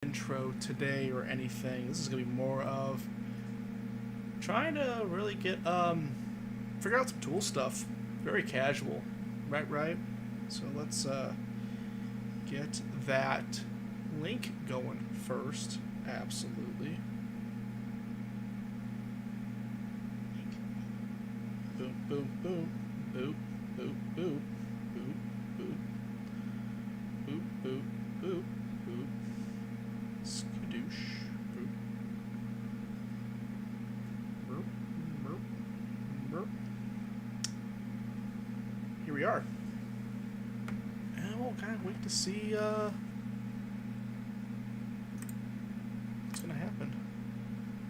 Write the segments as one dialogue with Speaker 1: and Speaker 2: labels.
Speaker 1: intro today or anything. This is gonna be more of trying to really get figure out some tool stuff. Very casual, right? So let's get that link going first. Absolutely. Boom, boom, boom, boop, boop, boop, boop, boop, boop, boop, boop, boop. Skadoosh. Boop. Burp, burp, burp. Here we are. And we'll kind of wait to see what's gonna happen.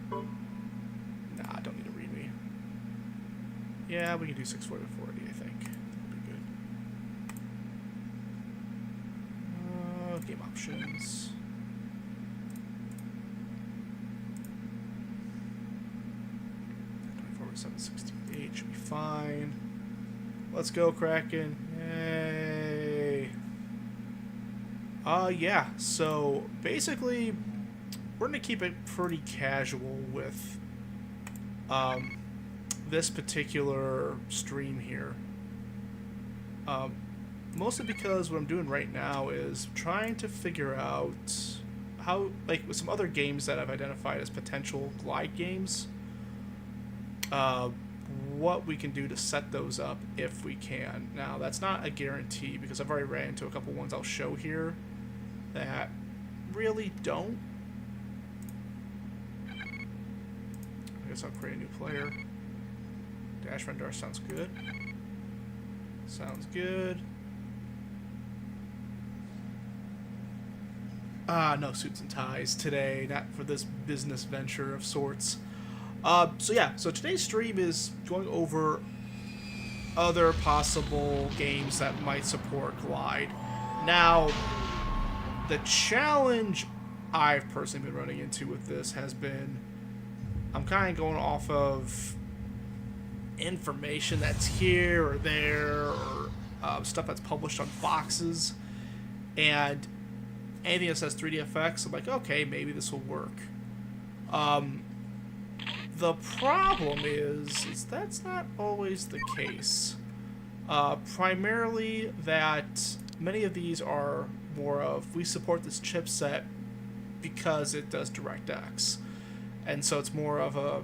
Speaker 1: Nah, I don't need to read me. Yeah, we can do 640 to 40, I think. That'll be good. Game options. 768 should be fine. Let's go, Kraken. Yay. Yeah, so basically we're gonna keep it pretty casual with this particular stream here. Mostly because what I'm doing right now is trying to figure out how, like with some other games that I've identified as potential glide games, what we can do to set those up if we can. Now, that's not a guarantee because I've already ran into a couple ones I'll show here that really don't. I guess I'll create a new player. Dash render sounds good. Sounds good. No suits and ties today, not for this business venture of sorts. So today's stream is going over other possible games that might support Glide. Now, the challenge I've personally been running into with this has been, I'm kind of going off of information that's here or there, or stuff that's published on boxes, and anything that says 3D effects, I'm like, okay, maybe this will work. The problem is that's not always the case. Primarily that many of these are more of, we support this chipset because it does DirectX. And so it's more of a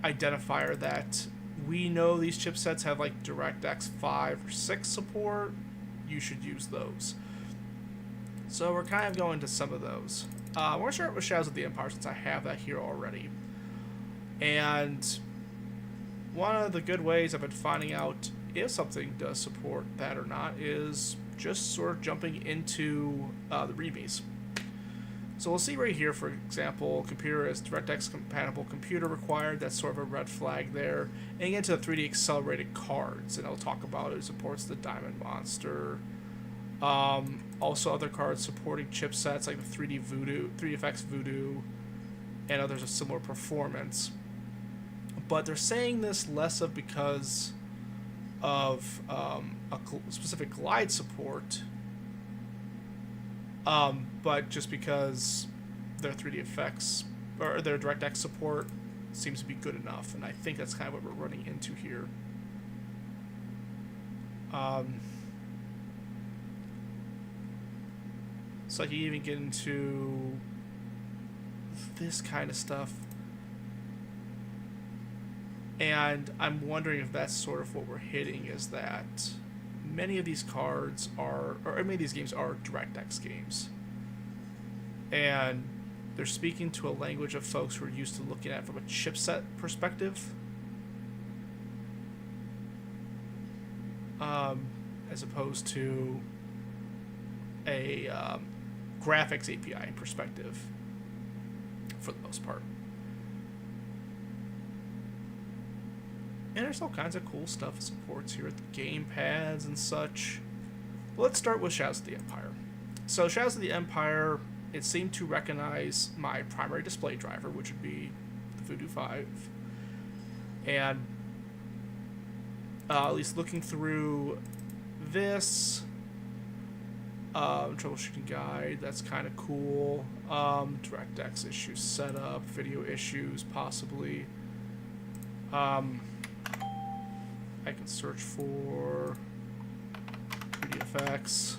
Speaker 1: identifier that we know these chipsets have like DirectX 5 or 6 support, you should use those. So we're kind of going to some of those. We're going to start with Shadows of the Empire since I have that here already. And one of the good ways I've been finding out if something does support that or not is just sort of jumping into the readmes. So we'll see right here, for example, computer is DirectX compatible computer required. That's sort of a red flag there. And you get into the 3D accelerated cards, and I'll talk about it. It supports the Diamond Monster. Also other cards supporting chipsets like the 3D Voodoo, 3DFX Voodoo, and others of similar performance. But they're saying this less of because of a specific glide support, but just because their 3D effects or their DirectX support seems to be good enough, and I think that's kind of what we're running into here. So you even get into this kind of stuff. And I'm wondering if that's sort of what we're hitting, is that many of these cards are, or many of these games are DirectX games. And they're speaking to a language of folks who are used to looking at it from a chipset perspective. As opposed to a graphics API perspective, for the most part. And there's all kinds of cool stuff it supports here at the game pads and such. Let's start with Shadows of the Empire. So Shadows of the Empire, it seemed to recognize my primary display driver, which would be the Voodoo 5. And at least looking through this, troubleshooting guide, that's kind of cool. DirectX issues setup, video issues possibly. I can search for 3D effects.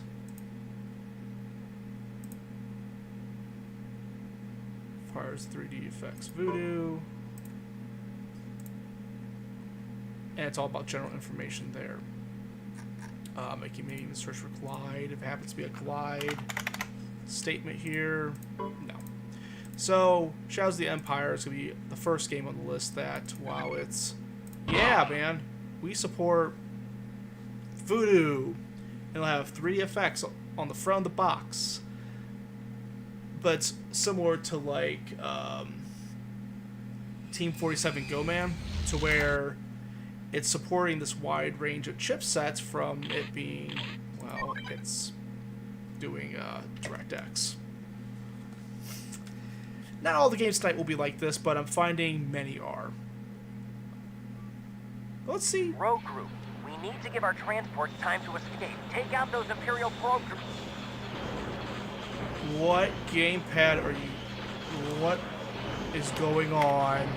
Speaker 1: Fires 3D effects Voodoo. And it's all about general information there. I can maybe even search for glide if it happens to be a glide statement here. No. So, Shadows of the Empire is going to be the first game on the list that, wow, it's... Yeah, man. We support Voodoo. It'll have 3D effects on the front of the box. But it's similar to, like, Team 47 Go Man, to where it's supporting this wide range of chipsets from it being, well, it's doing DirectX. Not all the games tonight will be like this, but I'm finding many are. Let's see.
Speaker 2: Rogue Group, we need to give our transports time to escape. Take out those Imperial probe groups.
Speaker 1: What gamepad are you... What is going on?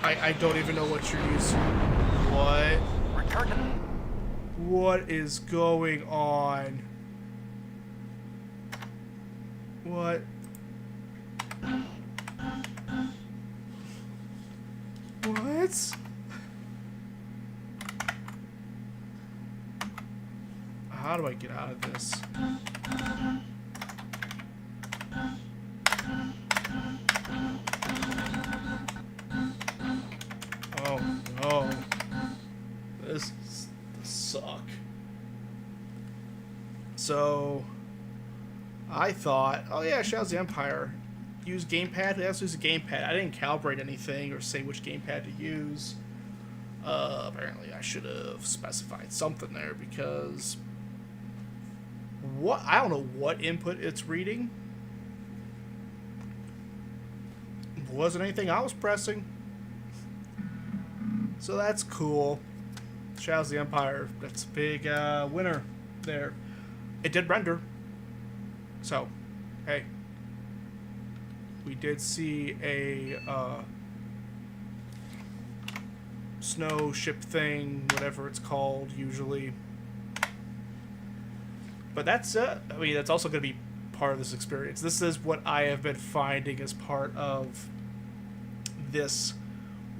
Speaker 1: I don't even know what you're using. What?
Speaker 2: Return to...
Speaker 1: What is going on? What? What? How do I get out of this? Oh no. This suck. So I thought, oh yeah, Shadows of the Empire. Use gamepad? Let's use a gamepad. I didn't calibrate anything or say which gamepad to use. Apparently I should have specified something there because I don't know what input it's reading. It wasn't anything I was pressing. So that's cool. Shadows of the Empire. That's a big winner there. It did render. So, hey. We did see a snow ship thing, whatever it's called, usually. But that's I mean, that's also going to be part of this experience. This is what I have been finding as part of this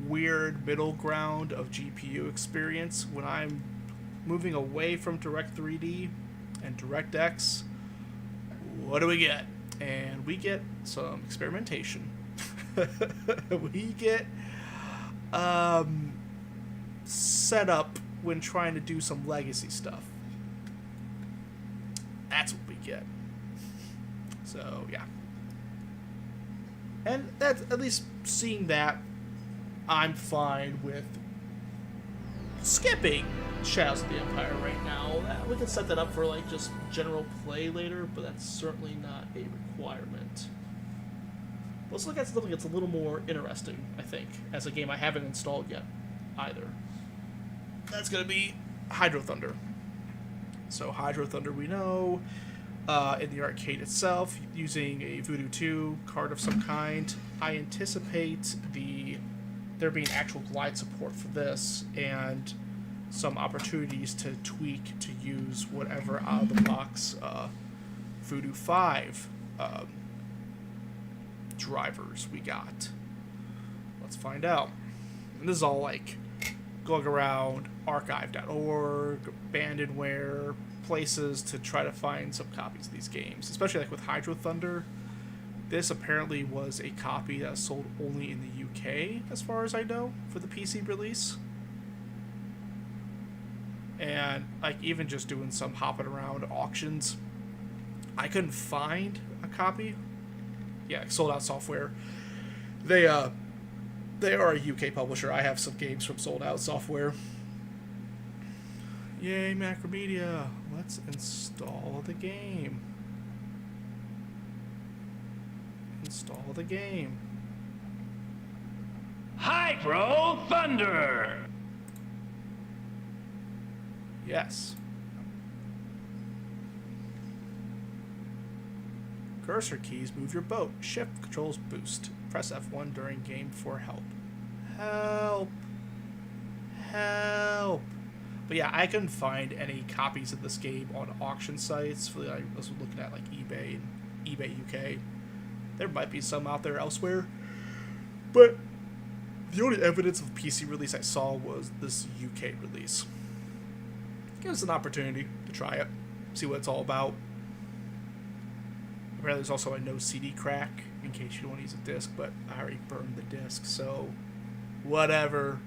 Speaker 1: weird middle ground of GPU experience. When I'm moving away from Direct 3D and DirectX, what do we get? And we get some experimentation. We get setup when trying to do some legacy stuff. That's what we get. So, yeah. And that's, at least seeing that, I'm fine with skipping Shadows of the Empire right now. We can set that up for like just general play later, but that's certainly not a requirement. Let's look at something that's a little more interesting, I think, as a game I haven't installed yet either. That's going to be Hydro Thunder. So Hydro Thunder we know, in the arcade itself, using a Voodoo 2 card of some kind. I anticipate there being actual glide support for this, and some opportunities to tweak to use whatever out of the box Voodoo 5 drivers we got. Let's find out. And this is all like going around archive.org, Abandonware, places to try to find some copies of these games, especially like with Hydro Thunder. This apparently was a copy that was sold only in the UK, as far as I know, for the PC release. And like even just doing some hopping around auctions, I couldn't find a copy. Yeah, Sold Out Software. They are a UK publisher. I have some games from Sold Out Software. Yay, Macromedia. Let's install the game. Install the game.
Speaker 3: Hydro Thunder!
Speaker 1: Yes. Cursor keys move your boat. Shift controls boost. Press F1 during game for help. Help. Help. But yeah, I couldn't find any copies of this game on auction sites. I was looking at like eBay and eBay UK. There might be some out there elsewhere. But the only evidence of PC release I saw was this UK release. Give us an opportunity to try it. See what it's all about. Apparently there's also a no CD crack in case you don't want to use a disc, but I already burned the disc, so whatever.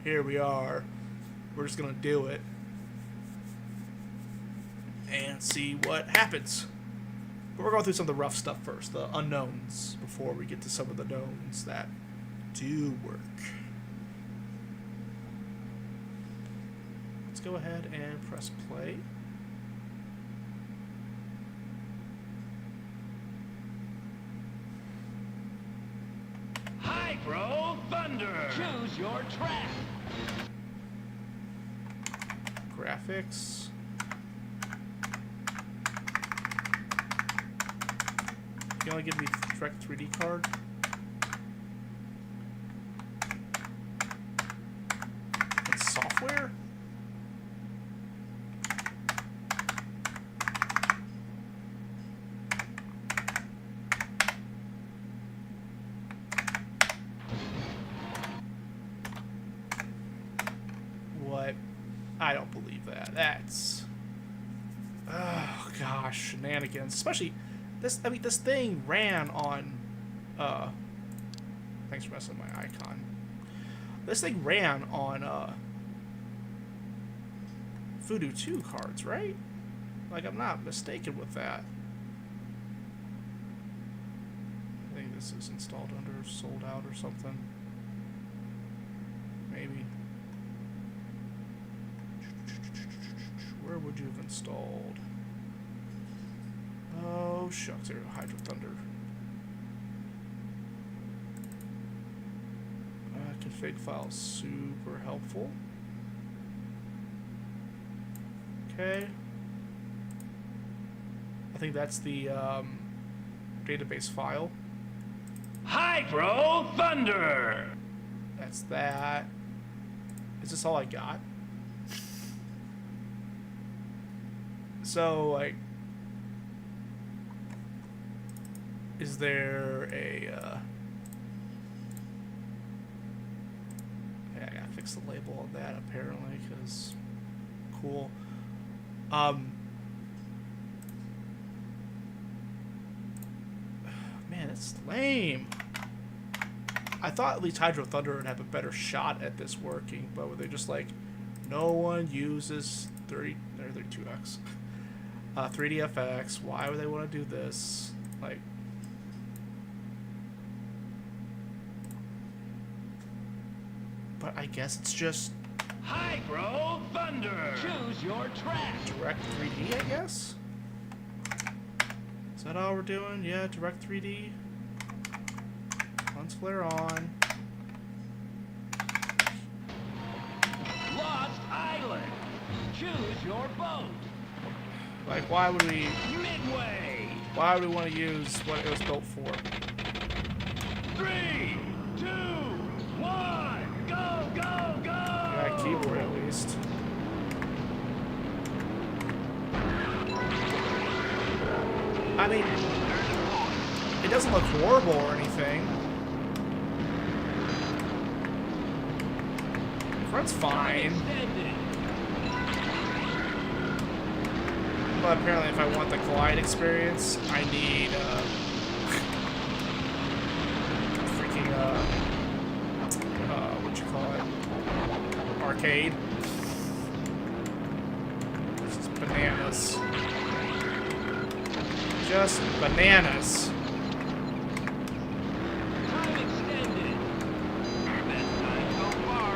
Speaker 1: Here we are. We're just gonna do it and see what happens. But we're going through some of the rough stuff first, the unknowns, before we get to some of the knowns that do work. Let's go ahead and press play.
Speaker 3: Hydro Thunder! Choose your track!
Speaker 1: Graphics. You only give me direct 3D card. And software? What? I don't believe that. That's... oh, gosh. Shenanigans. Especially... this thing ran on... thanks for messing with my icon. This thing ran on, Voodoo 2 cards, right? Like, I'm not mistaken with that. I think this is installed under sold out or something. Maybe. Where would you have installed? Oh, shucks, there, Hydro Thunder. Config file, super helpful. Okay. I think that's the database file.
Speaker 3: Hydro Thunder!
Speaker 1: That's that. Is this all I got? So, like, is there a, yeah, I gotta fix the label on that, apparently, because, cool. Man, it's lame. I thought at least Hydro Thunder would have a better shot at this working, but they're just like, no one uses 32X. 3DFX, why would they want to do this? Like, but I guess it's just
Speaker 3: Hydro Thunder! Choose your track!
Speaker 1: Direct 3D, I guess? Is that all we're doing? Yeah, Direct 3D. Lens flare on.
Speaker 3: Lost Island! Choose your boat!
Speaker 1: Like, why would we...
Speaker 3: Midway!
Speaker 1: Why would we want to use what it was built for?
Speaker 3: 3, 2, 1, go, go, go!
Speaker 1: Yeah, keyboard at least. I mean, it doesn't look horrible or anything. The front's fine. But apparently if I want the Collide experience, I need, freaking, what you call it? Arcade. This is bananas. Just bananas.
Speaker 3: Time extended. Best time so far.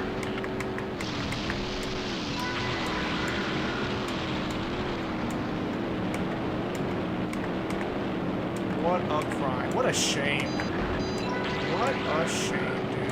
Speaker 1: What a crime. What a shame. What a shame, dude.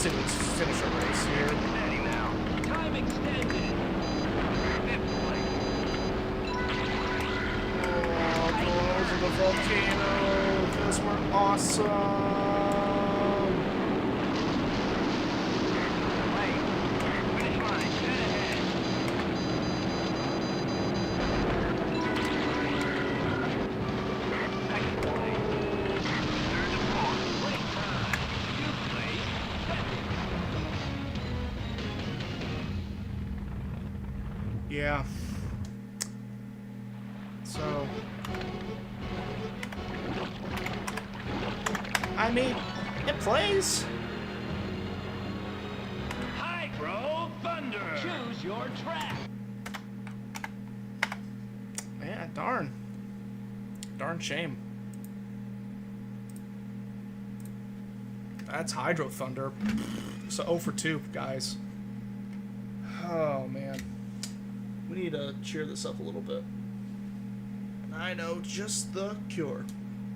Speaker 1: see if we can finish a race here.
Speaker 3: Steady now. Time extended. Fifth place.
Speaker 1: Oh, going over the volcano. Because we're awesome.
Speaker 3: Wait. Finish line. Dead ahead. Second place. Third and fourth. Great time. You placed second.
Speaker 1: Yeah. So, I mean, it plays.
Speaker 3: Hydro Thunder. Choose your track.
Speaker 1: Yeah, darn. Darn shame. That's Hydro Thunder. So 0 for 2, guys. Oh, man. We need to cheer this up a little bit. I know just the cure.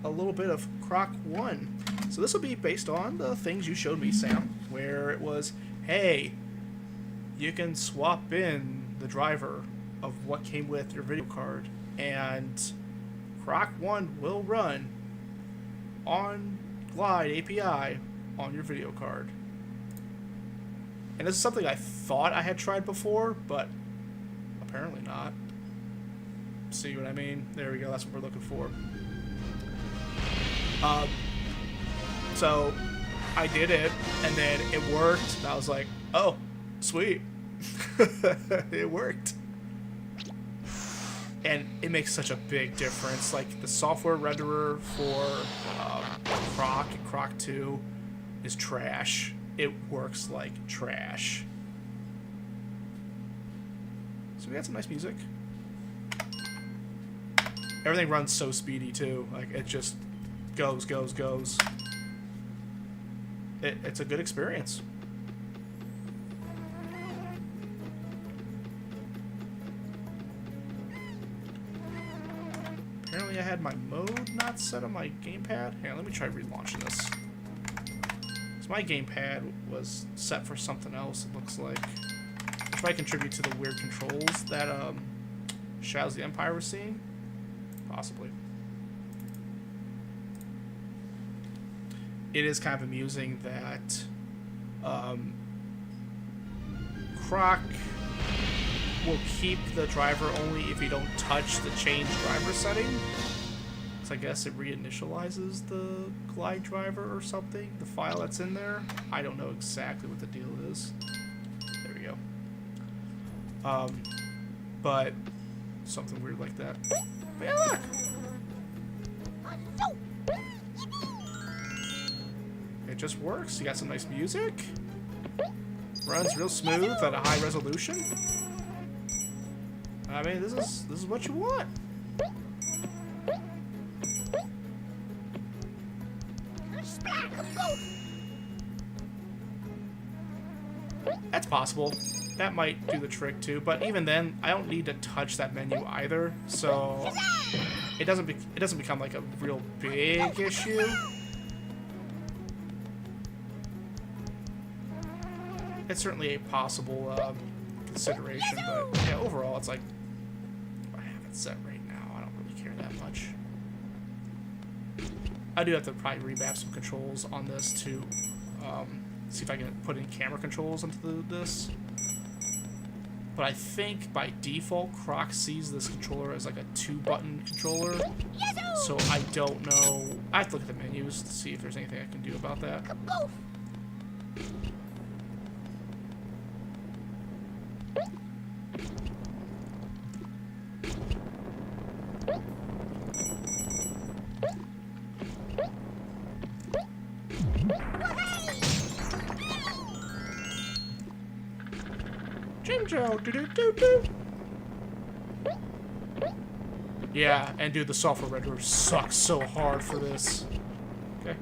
Speaker 1: A little bit of Croc 1. So this will be based on the things you showed me, Sam, where it was, hey, you can swap in the driver of what came with your video card, and Croc 1 will run on Glide API on your video card. And this is something I thought I had tried before, but apparently not. See what I mean? There we go. That's what we're looking for. So I did it, and then it worked. And I was like, oh, sweet. It worked. And it makes such a big difference. Like, the software renderer for Croc and Croc 2 is trash. It works like trash. So we got some nice music. Everything runs so speedy too. Like, it just goes. It's a good experience. Apparently I had my mode not set on my gamepad. Here, let me try relaunching this. So my gamepad was set for something else, it looks like. Which might contribute to the weird controls that Shadows of the Empire was seeing. Possibly. It is kind of amusing that Croc will keep the driver only if you don't touch the change driver setting. So I guess it reinitializes the Glide driver or something, the file that's in there. I don't know exactly what the deal is. There we go. But something weird like that. But yeah, look! It just works. You got some nice music. Runs real smooth at a high resolution. I mean, this is what you want. That's possible. That might do the trick too, but even then, I don't need to touch that menu either, so it doesn't become like a real big issue. It's certainly a possible consideration, but yeah, overall, it's like, I have it set right now. I don't really care that much. I do have to probably revamp some controls on this to see if I can put in camera controls into this. But I think by default, Croc sees this controller as like a 2-button controller. So I don't know. I have to look at the menus to see if there's anything I can do about that. Yeah, and dude, the software renderer sucks so hard for this. Okay.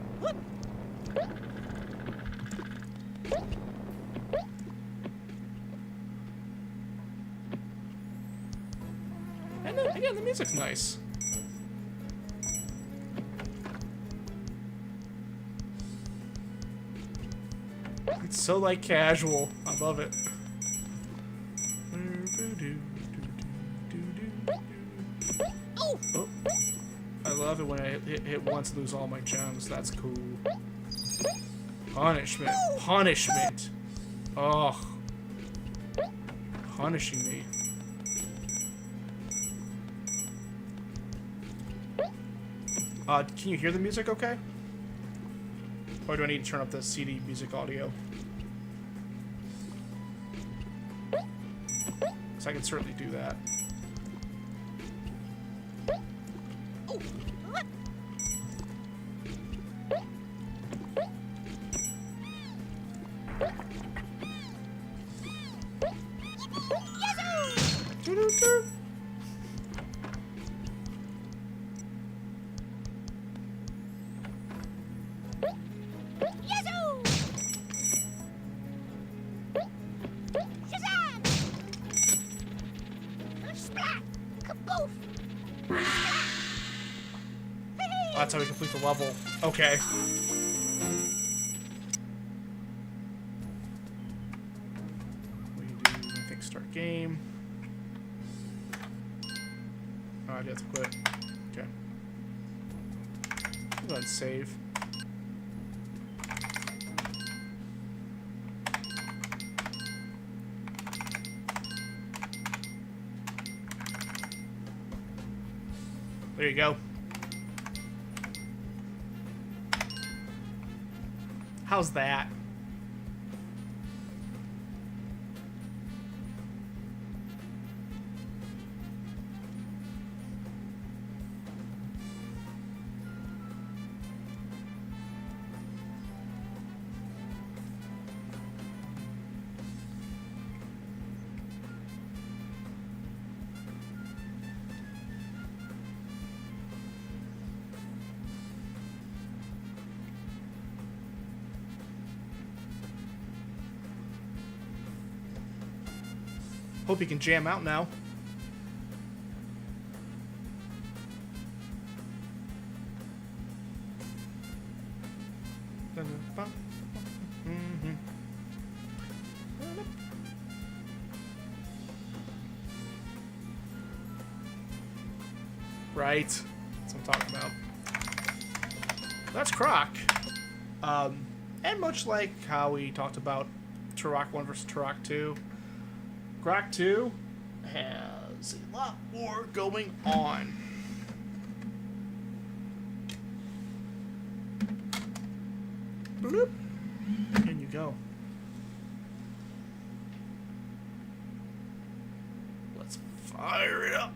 Speaker 1: And then, again, the music's nice. So like casual. I love it. Oh. I love it when I hit once and lose all my gems. That's cool. Punishment. Punishment. Ugh. Punishing me. Can you hear the music okay? Or do I need to turn up the CD music audio? So I can certainly do that. That's how we complete the level. Okay. We do, I think, start game. Oh, I do have to quit. Okay. Go ahead and save. There you go. How's that? Hope you can jam out now. Right. That's what I'm talking about. That's Croc. And much like how we talked about Turok 1 versus Turok 2, Croc 2 has a lot more going on. Bloop. In you go. Let's fire it up.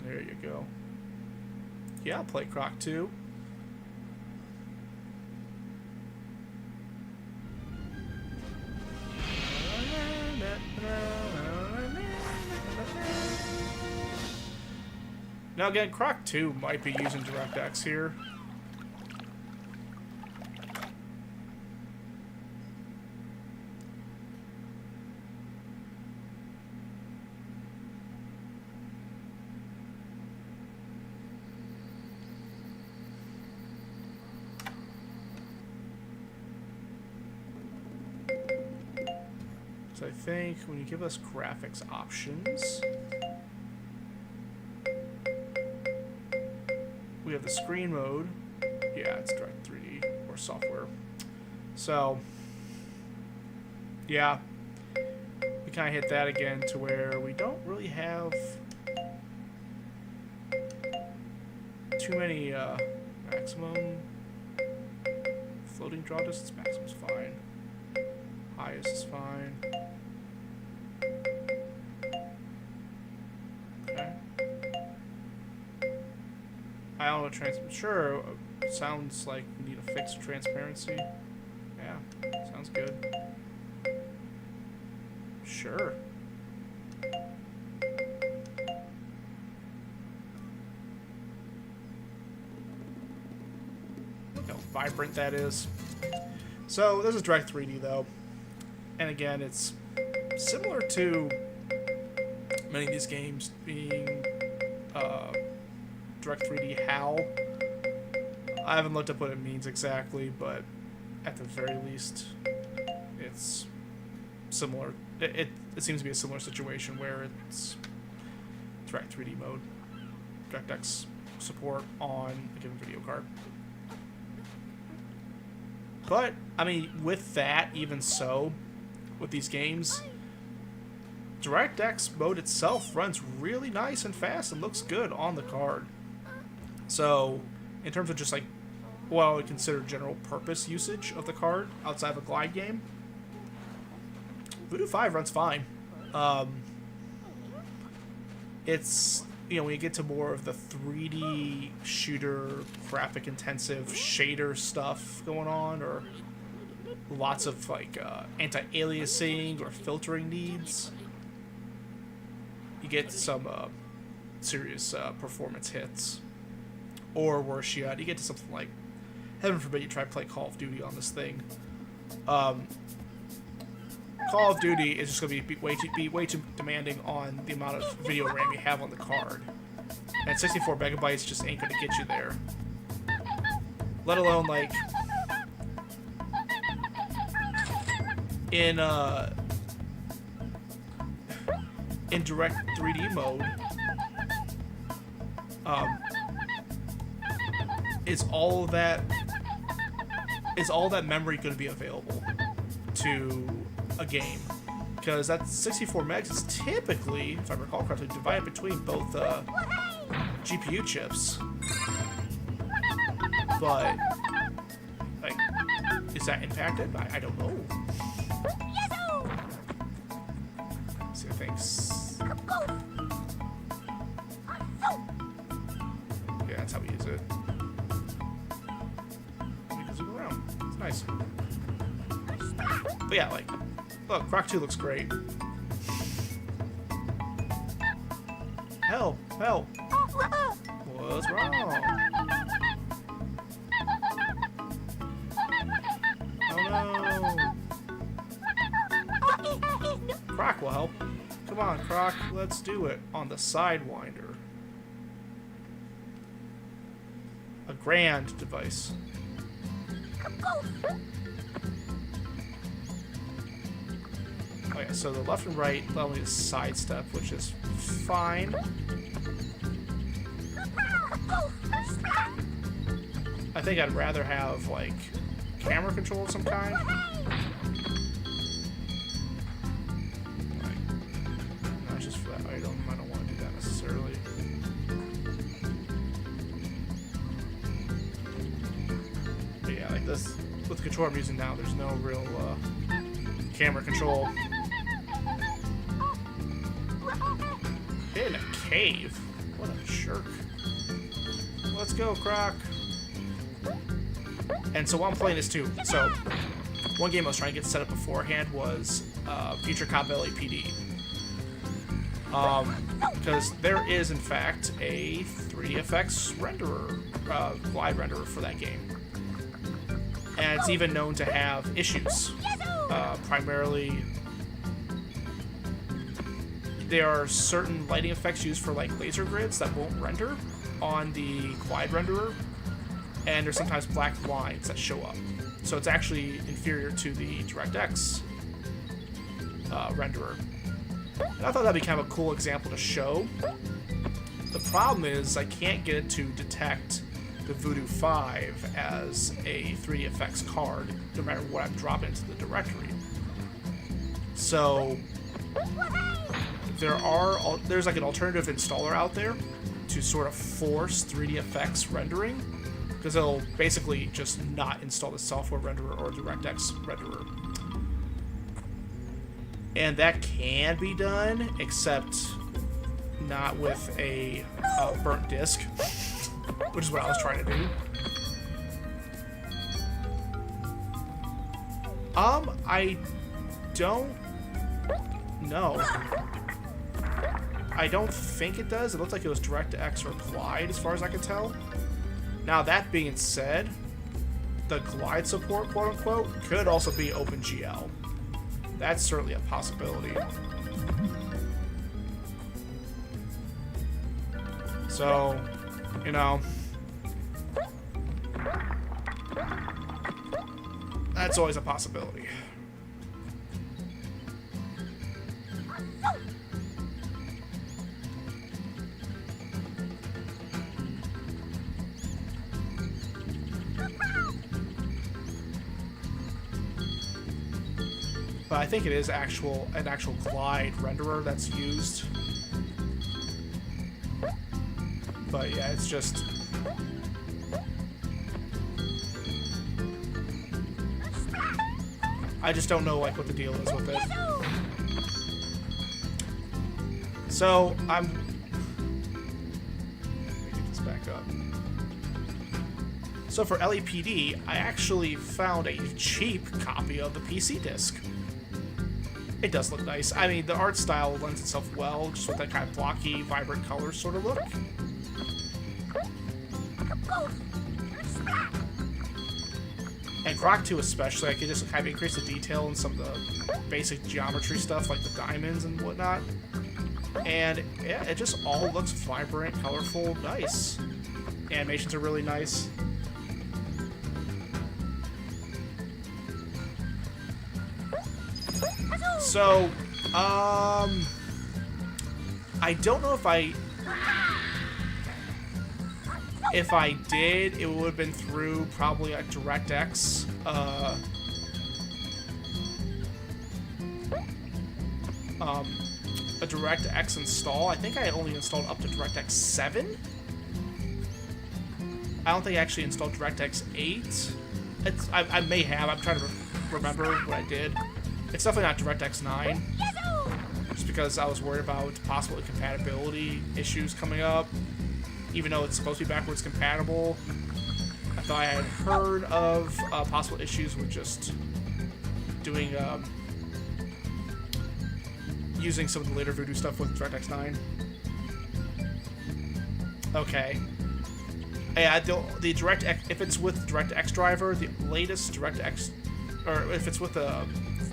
Speaker 1: There you go. Yeah, I'll play Croc 2. Now again, Croc 2 might be using DirectX here. So I think when you give us graphics options, we have the screen mode. Yeah, it's Direct 3D or software. So, yeah, we kind of hit that again to where we don't really have too many maximum floating draw distance. Maximum's fine. Highest is fine. Okay. I don't know, sure, sounds like we need a fixed transparency. Yeah, sounds good. Sure. Look how vibrant that is. So, this is Direct 3D though. And again, it's similar to many of these games being Direct 3D HAL. I haven't looked up what it means exactly, but at the very least, it's similar. It seems to be a similar situation where it's Direct 3D mode, DirectX support on a given video card. But, I mean, with that, even so, with these games, DirectX mode itself runs really nice and fast and looks good on the card. So, in terms of just like what I would consider general purpose usage of the card outside of a glide game, Voodoo 5 runs fine. It's, you know, when you get to more of the 3D shooter, graphic intensive shader stuff going on, or lots of like anti-aliasing or filtering needs, you get some serious performance hits. Or worse yet, you get to something like, heaven forbid you try to play Call of Duty on this thing. Call of Duty is just going to be way too demanding on the amount of video RAM you have on the card. And 64 megabytes just ain't going to get you there. Let alone, like, in Direct 3D mode, is all that memory going to be available to a game? Because that 64 megs is typically, if I recall correctly, divided between both GPU chips. But, like, is that impacted? I don't know. Let's see, I think. Yeah, that's how we use it. We can zoom around. It's nice. But yeah, like, look, Croc 2 looks great. Help! Help! What's wrong? Oh no! Croc will help. Come on, Croc, let's do it on the Sidewinder. A grand device. Oh yeah, so the left and right allow me to sidestep, which is fine. I think I'd rather have, like, camera control of some kind. Like, not just for that item, I don't want to do that necessarily. But yeah, like this, with the controller I'm using now, there's no real camera control. In a cave? What a jerk. Let's go, Croc. And so while I'm playing this too, so one game I was trying to get set up beforehand was Future Cop LAPD. Because there is, in fact, a 3DFX renderer, glide renderer for that game. And it's even known to have issues. Primarily, there are certain lighting effects used for like laser grids that won't render on the glide renderer, and there's sometimes black lines that show up. So it's actually inferior to the DirectX renderer. And I thought that'd be kind of a cool example to show. The problem is I can't get it to detect the Voodoo 5 as a 3DFX card, no matter what I'm dropping into the directory. So there's like an alternative installer out there to sort of force 3DFX rendering, because it'll basically just not install the software renderer or DirectX renderer. And that can be done, except not with a burnt disk, which is what I was trying to do. I don't know. I don't think it does. It looked like it was DirectX or Glide, as far as I could tell. Now, that being said, the Glide support, quote-unquote, could also be OpenGL. That's certainly a possibility. So, You know? That's always a possibility. But I think it is an actual glide renderer that's used. But yeah, it's just... I just don't know like what the deal is with it. So let me get this back up. So for LEPD, I actually found a cheap copy of the PC disc. It does look nice. I mean, the art style lends itself well, just with that kind of blocky, vibrant color sort of look. And Croc 2 especially, I could just kind of increase the detail in some of the basic geometry stuff, like the diamonds and whatnot. And yeah, it just all looks vibrant, colorful, nice. Animations are really nice. So, I don't know if I did, it would have been through probably a DirectX, a DirectX install. I think I only installed up to DirectX 7. I don't think I actually installed DirectX 8. I may have. I'm trying to remember what I did. It's definitely not DirectX 9. Just because I was worried about possible incompatibility issues coming up. Even though it's supposed to be backwards compatible, I thought I had heard of possible issues with just doing using some of the later Voodoo stuff with DirectX 9. Okay. Yeah, the DirectX, if it's with DirectX driver, the latest DirectX, or if it's with the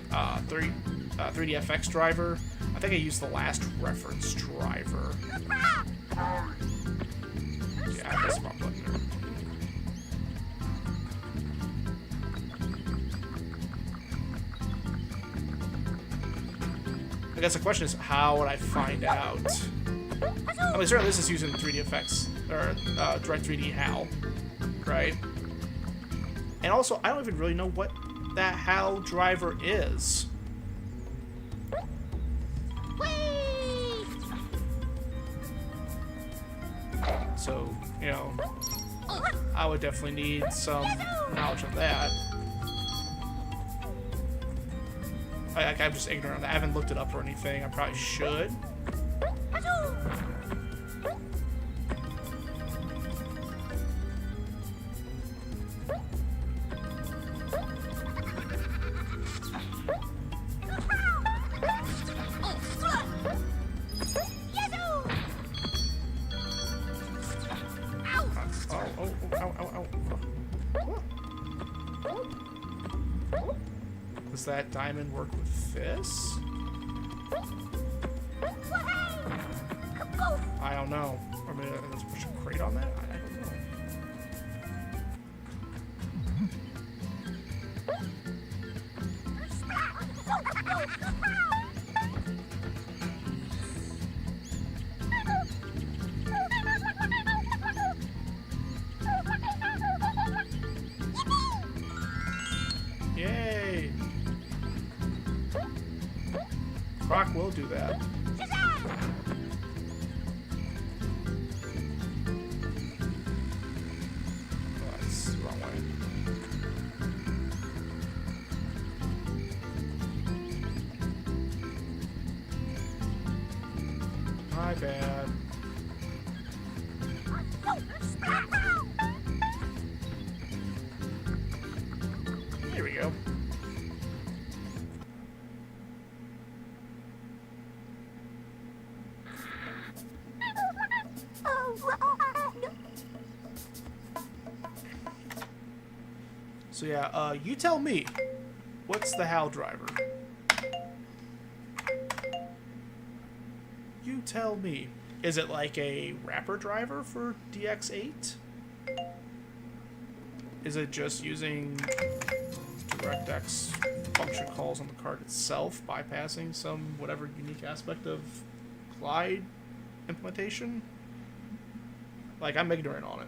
Speaker 1: 3DFX driver, I think I used the last reference driver. Yeah, I pressed the wrong button there. I guess the question is, how would I find out? I mean, certainly this is using 3DFX, or Direct 3D HAL, right? And also, I don't even really know what that HAL driver is. So, you know, I would definitely need some knowledge of that. I'm just ignorant of that. I haven't looked it up or anything. I probably should. Does that diamond work with this? I don't know. Or maybe let's push a crate on that? I don't know. Yay! Croc will do that. Oh, that's the wrong way. My bad. Here we go. So yeah, you tell me, what's the HAL driver? You tell me. Is it like a wrapper driver for DX8? Is it just using DirectX function calls on the card itself, bypassing some whatever unique aspect of Glide implementation? Like, I'm ignorant on it.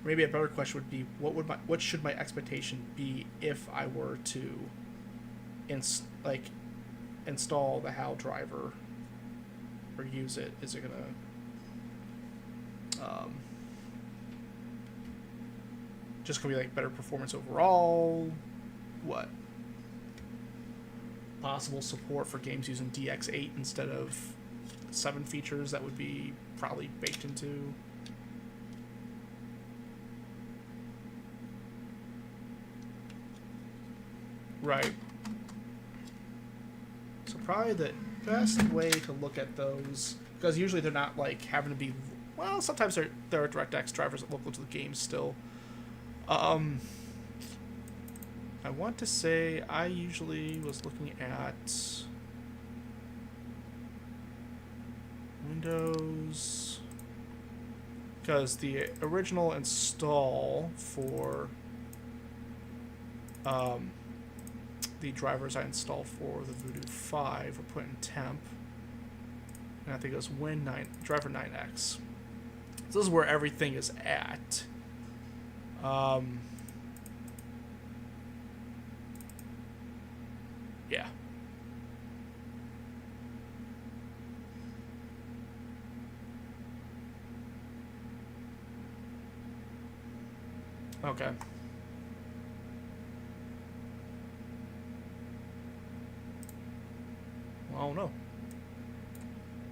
Speaker 1: Maybe a better question would be, what should my expectation be if I were to install the HAL driver or use it? Is it gonna just gonna be like better performance overall? What? Possible support for games using DX8 instead of 7 features that would be probably baked into. Right. So probably the best way to look at those, because usually they're not like having to be, well, sometimes there are DirectX drivers that local to the game still. I want to say I usually was looking at Windows, because the original install for the drivers I installed for the Voodoo 5 were put in temp, and I think it was driver 9x. So this is where everything is at. Yeah. Okay. Well, I don't know.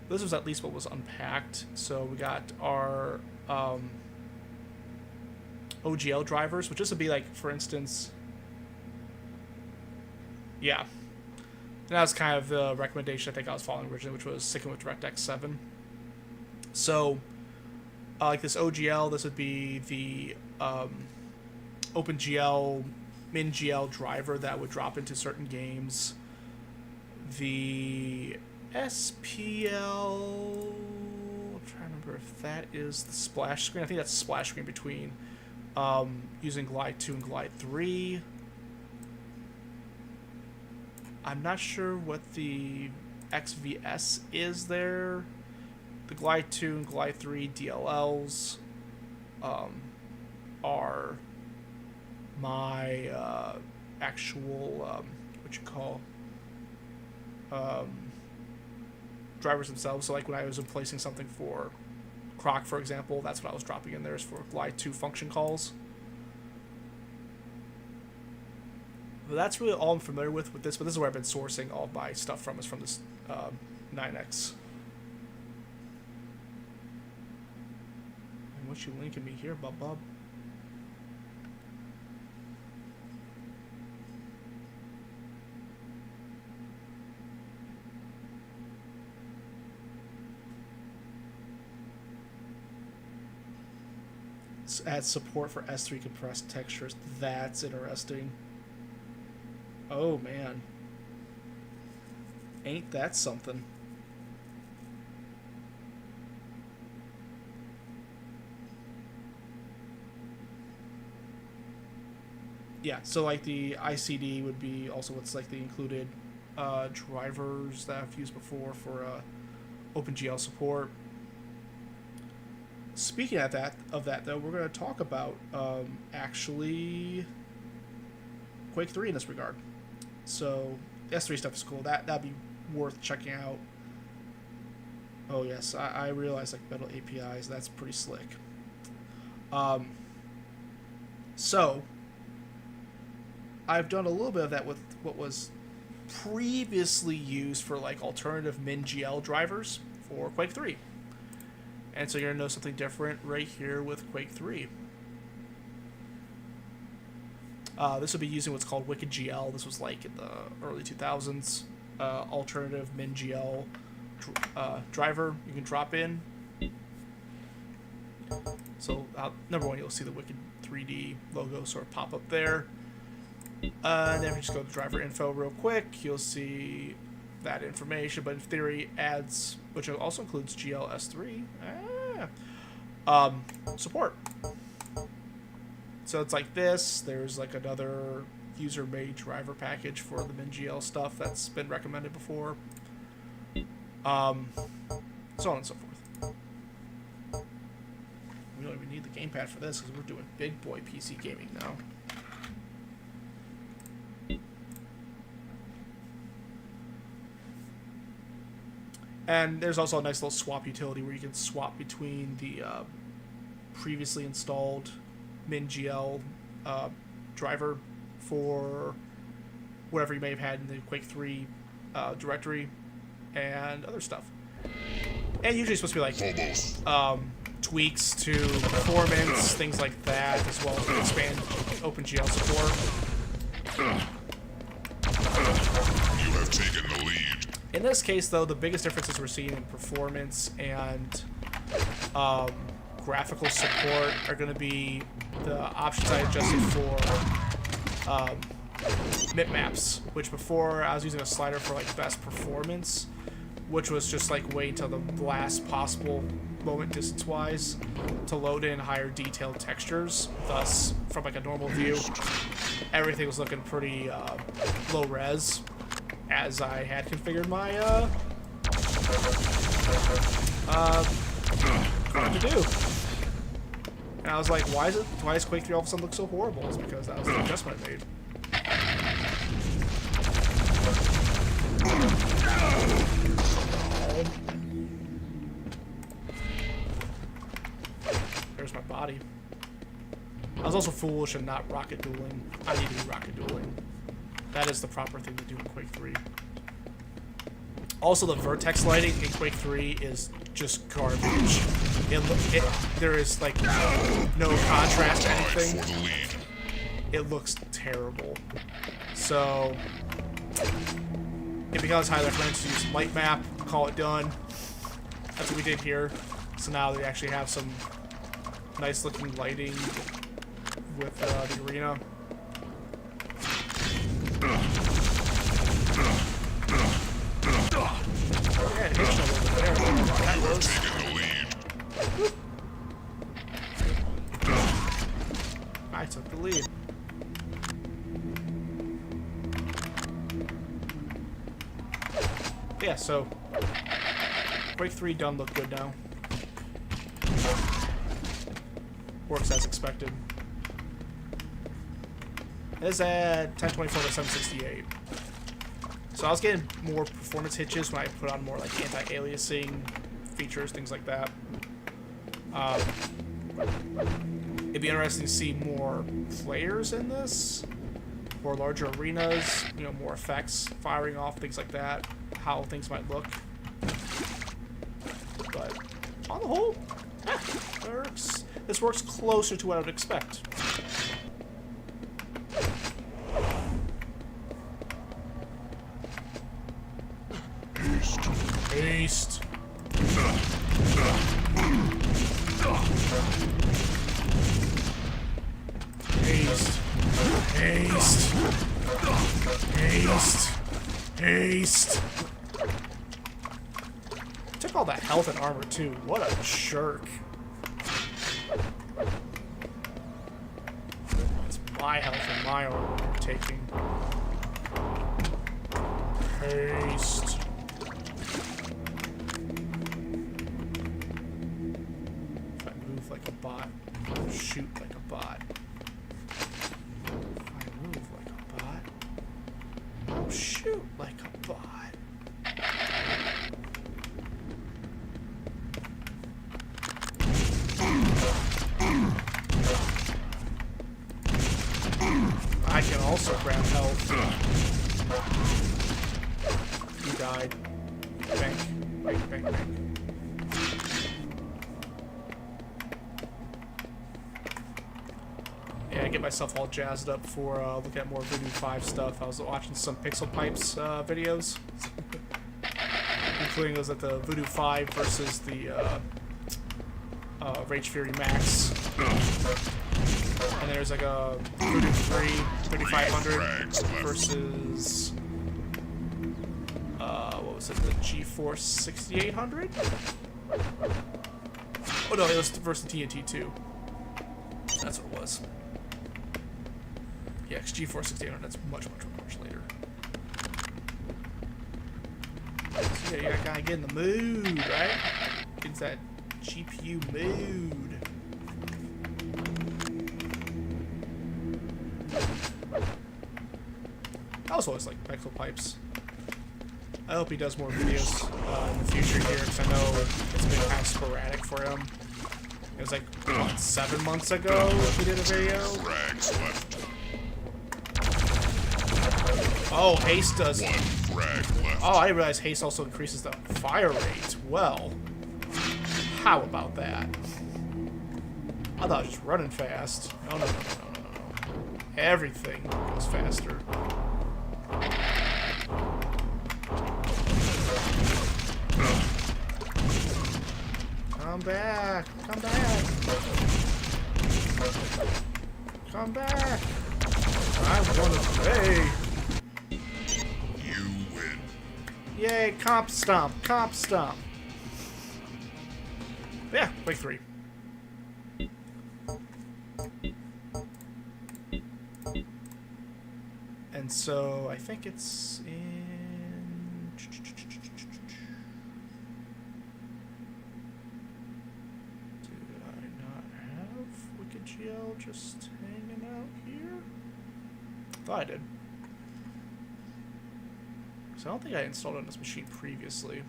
Speaker 1: This was at least what was unpacked. So we got our OGL drivers, which this would be like, for instance, yeah. And that was kind of the recommendation I think I was following originally, which was sticking with DirectX 7. So, like this OGL, this would be the OpenGL, MinGL driver that would drop into certain games. The SPL, I'm trying to remember if that is the splash screen. I think that's the splash screen between using Glide 2 and Glide 3. I'm not sure what the XVS is there. The Glide 2 and Glide 3 DLLs are my actual, drivers themselves. So like when I was replacing something for Croc, for example, that's what I was dropping in there, is for Glide 2 function calls. But that's really all I'm familiar with this, but this is where I've been sourcing all my stuff from, is from this 9X. And what you linking me here, bub? Add support for S3 compressed textures. That's interesting. Oh man, ain't that something? Yeah, so like the ICD would be also what's like the included drivers that I've used before for OpenGL support. Speaking of that though, we're going to talk about actually Quake 3 in this regard. So S3 stuff is cool. That'd be worth checking out. Oh yes, I realize like metal APIs. That's pretty slick. So I've done a little bit of that with what was previously used for like alternative MinGL drivers for Quake 3. And so you're going to know something different right here with Quake 3. This will be using what's called WickedGL. This was like in the early 2000s. Alternative MinGL driver you can drop in. So number one, you'll see the Wicked 3D logo sort of pop up there. And then we just go to driver info real quick. You'll see that information, but in theory, adds, which also includes GLS3, support. So it's like this. There's like another user-made driver package for the NFGL stuff that's been recommended before. So on and so forth. We don't even need the gamepad for this because we're doing big boy PC gaming now. And there's also a nice little swap utility where you can swap between the previously installed NFGL driver for whatever you may have had in the Quake 3 directory and other stuff. And usually it's supposed to be like tweaks to performance, things like that, as well as expand OpenGL support.
Speaker 4: You have taken the lead.
Speaker 1: In this case, though, the biggest differences we're seeing in performance and graphical support are going to be the options I adjusted for bitmaps, which before I was using a slider for like best performance, which was just like wait until the last possible moment distance-wise to load in higher detailed textures. Thus, from like a normal view, everything was looking pretty low res, as I had configured my what to do. And I was like, why is Quake 3 all of a sudden look so horrible? It's because that was the adjustment I made. There's my body. I was also foolish and not rocket dueling. I need to be rocket dueling. That is the proper thing to do in Quake 3. Also, the vertex lighting in Quake 3 is just garbage. There is like no contrast to anything. It looks terrible. So it becomes highly recommended to use light map, call it done. That's what we did here. So now they actually have some nice looking lighting with the arena. Yeah, it hits a little bit there. That was. I took the lead. Yeah, so Quake 3 done look good now. Works as expected. It is at 1024 to 768. So I was getting more performance hitches when I put on more like anti-aliasing features, things like that. It'd be interesting to see more players in this, more larger arenas, you know, more effects firing off, things like that, how things might look. But on the whole, works. This works closer to what I would expect. Haste. Haste. Haste. Haste. Haste. Took all that health and armor too. What a jerk. It's my health and my armor you're taking. Haste. If I move like a bot, I'll shoot like a bot. If I move like a bot, I'll shoot like a bot. I can also grab health. You died. Bank. Bank, bank, bank. Yeah, I get myself all jazzed up for looking at more Voodoo 5 stuff. I was watching some Pixel Pipes videos, including those at the Voodoo 5 versus the Rage Fury Max. And there's like a Voodoo 3 3500 versus what was it? The GeForce 6800? Oh no, it was versus TNT 2. That's what it was. Yeah, because GeForce 6800, that's much later. So yeah, you gotta get in the mood, right? Get into that GPU mood. I also always like Pixel Pipes. I hope he does more videos in the future here, because I know it's been kind of sporadic for him. It was like, what, 7 months ago he did a video? Oh, haste does... Oh, I didn't realize haste also increases the fire rate. Well, how about that? I thought it was just running fast. No. Everything goes faster. Come back! Come back! Come back! I want to play!
Speaker 4: You win.
Speaker 1: Yay, comp stomp! Comp stomp! Yeah, break 3. And so, I think it's in... NFGL just hanging out here? Thought I did. So I don't think I installed it on this machine previously.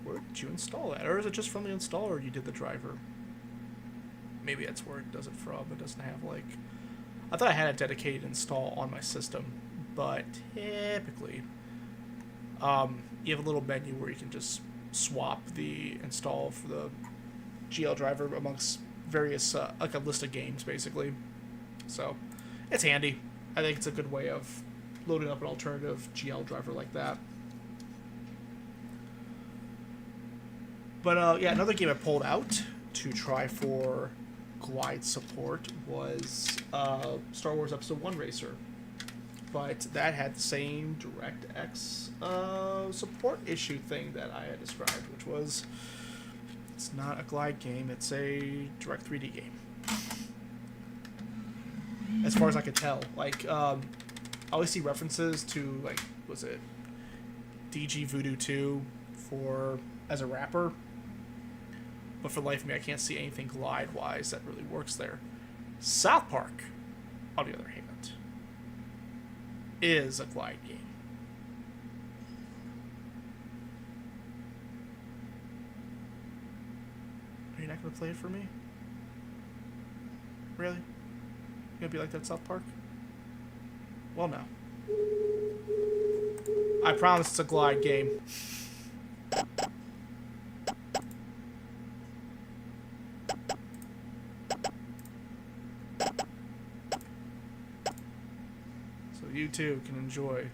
Speaker 1: Where did you install that? Or is it just from the installer you did the driver? Maybe that's where it does it from. It doesn't have like... I thought I had a dedicated install on my system, but typically you have a little menu where you can just swap the install for the GL driver amongst various, like a list of games, basically. So, it's handy. I think it's a good way of loading up an alternative GL driver like that. But, yeah, another game I pulled out to try for glide support was Star Wars Episode 1 Racer. But that had the same DirectX support issue thing that I had described, which was it's not a glide game, it's a Direct 3D game. As far as I could tell. Like, I always see references to, like, was it DG Voodoo 2 as a wrapper? But for the life of me, I can't see anything glide-wise that really works there. South Park, on the other hand, is a glide game. Are you not going to play it for me? Really? You going to be like that, South Park? Well, no. I promise it's a glide game. You too can enjoy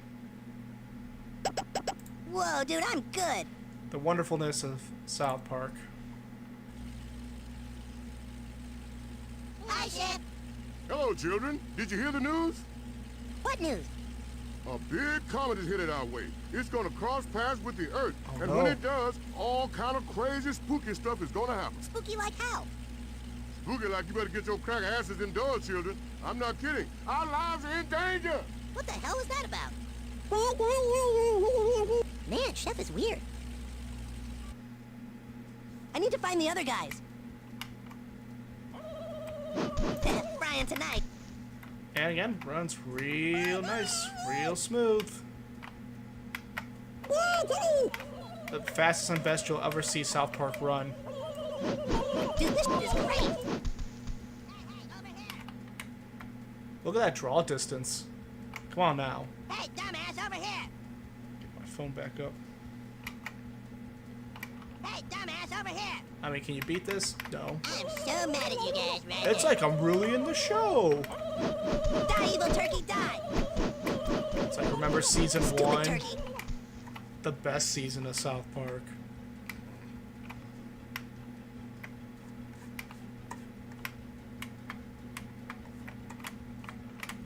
Speaker 5: Whoa, dude, I'm good.
Speaker 1: the wonderfulness of South Park.
Speaker 5: Hi, Chef.
Speaker 4: Hello, children. Did you hear the news?
Speaker 5: What news?
Speaker 4: A big comet is headed our way. It's gonna cross paths with the Earth.
Speaker 1: Oh,
Speaker 4: and
Speaker 1: no.
Speaker 4: when it does, all kind of crazy, spooky stuff is gonna happen.
Speaker 5: Spooky like how?
Speaker 4: Spooky like you better get your crack asses indoors, children. I'm not kidding. Our lives are in danger.
Speaker 5: What the hell is that about? Man, Chef is weird. I need to find the other guys. Brian tonight.
Speaker 1: And again, runs real nice, real smooth. The fastest and best you'll ever see South Park run.
Speaker 5: Dude, this is great.
Speaker 1: Look at that draw distance. Come on now.
Speaker 5: Hey, dumbass, over here.
Speaker 1: Get my phone back up.
Speaker 5: Hey, dumbass, over here.
Speaker 1: I mean, can you beat this? No.
Speaker 5: I'm so mad at you guys right
Speaker 1: It's like I'm really in the show.
Speaker 5: Die, evil turkey, die.
Speaker 1: It's like, remember season
Speaker 5: Stupid
Speaker 1: 1?
Speaker 5: turkey.
Speaker 1: The best season of South Park.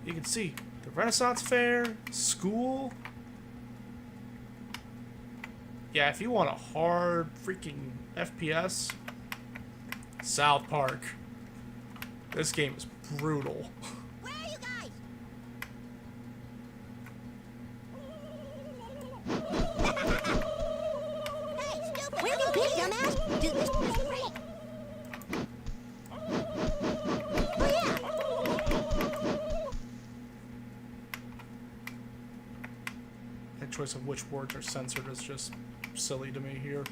Speaker 1: You can see the Renaissance Fair, school. Yeah, if you want a hard freaking FPS, South Park. This game is brutal.
Speaker 5: Where are you guys? Hey, stupid! Where you been, dumbass? Dude, this is great. Oh yeah.
Speaker 1: The choice of which words are censored is just silly to me here.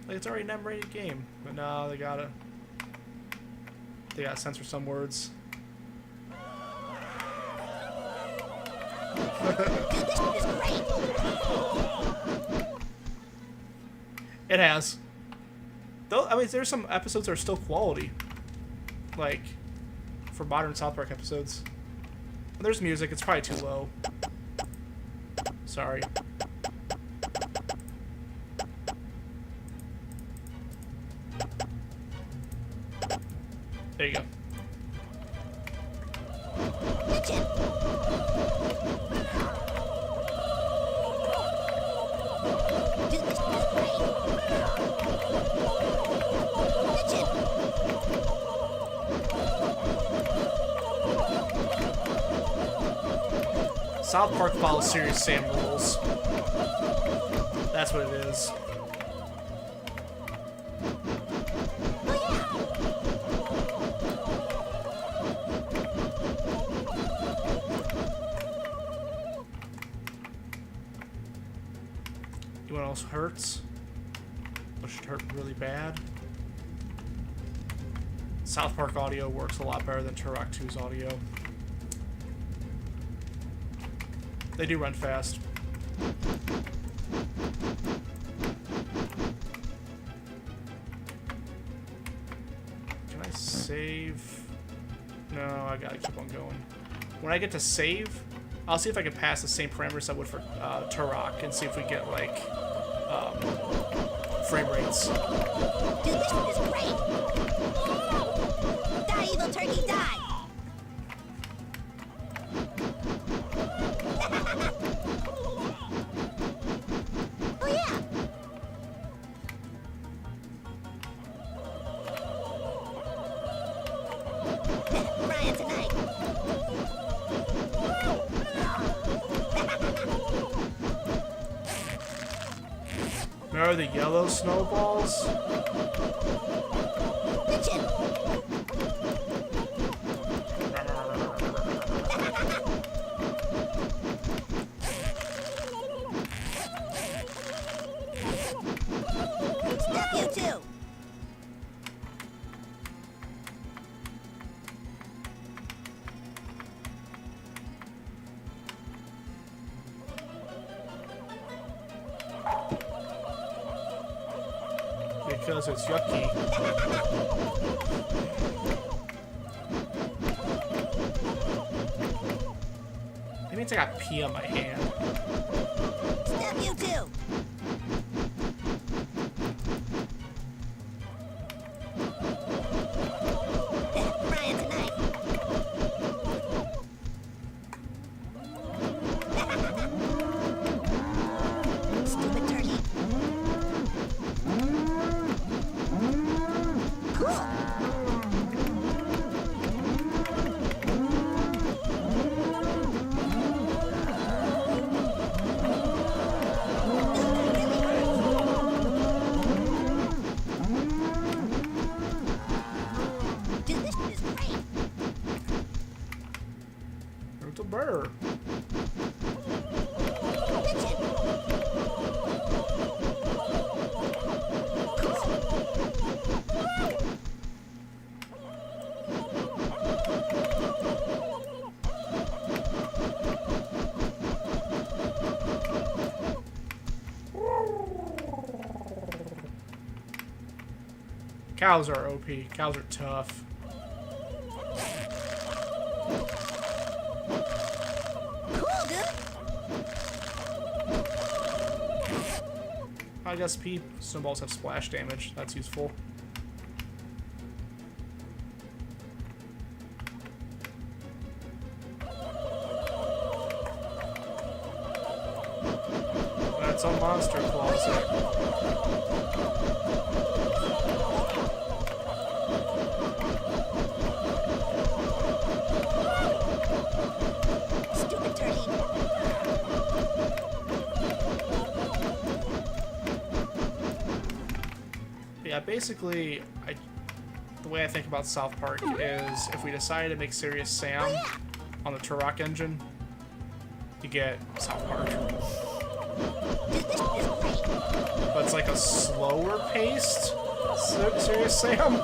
Speaker 1: Like, it's already an M-rated game, but no, they gotta censor some words.
Speaker 5: Dude, this is great.
Speaker 1: It has. Though, I mean, there's some episodes that are still quality. Like, for modern South Park episodes. There's music, it's probably too low. Sorry. There you go.
Speaker 5: Kitchen. Dude, this is great. Kitchen.
Speaker 1: South Park follows Serious Sam rules. That's what it is. You know what else hurts? What should hurt really bad? South Park audio works a lot better than Turok 2's audio. They do run fast. Can I save? No, I gotta keep on going. When I get to save, I'll see if I can pass the same parameters I would for Turok and see if we get, like, frame rates.
Speaker 5: Dude, this is great. Die, evil turkey, die. Oh yeah. Ryan tonight.
Speaker 1: Remember the yellow snowballs?
Speaker 5: Kitchen. Stuff you too.
Speaker 1: Because it's yucky. It means I got pee on my hand.
Speaker 5: Stuff you too. Ryan tonight. Stupid turkey. Cool. Dude, this is great.
Speaker 1: It's a bird. Cows are OP. Cows are tough. I guess snowballs have splash damage. That's useful. That's a monster closet.
Speaker 5: Stupid turkey.
Speaker 1: Yeah, basically, the way I think about South Park is if we decide to make Serious Sam on the Turok engine, you get South Park. But it's like a slower paced Serious Sam.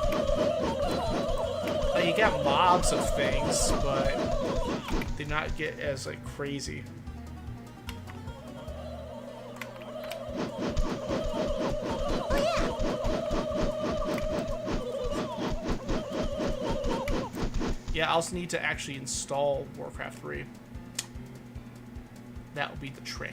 Speaker 1: Like, you get mobs of things, but they not get as like crazy. Yeah, I also need to actually install Warcraft 3. That will be the trick.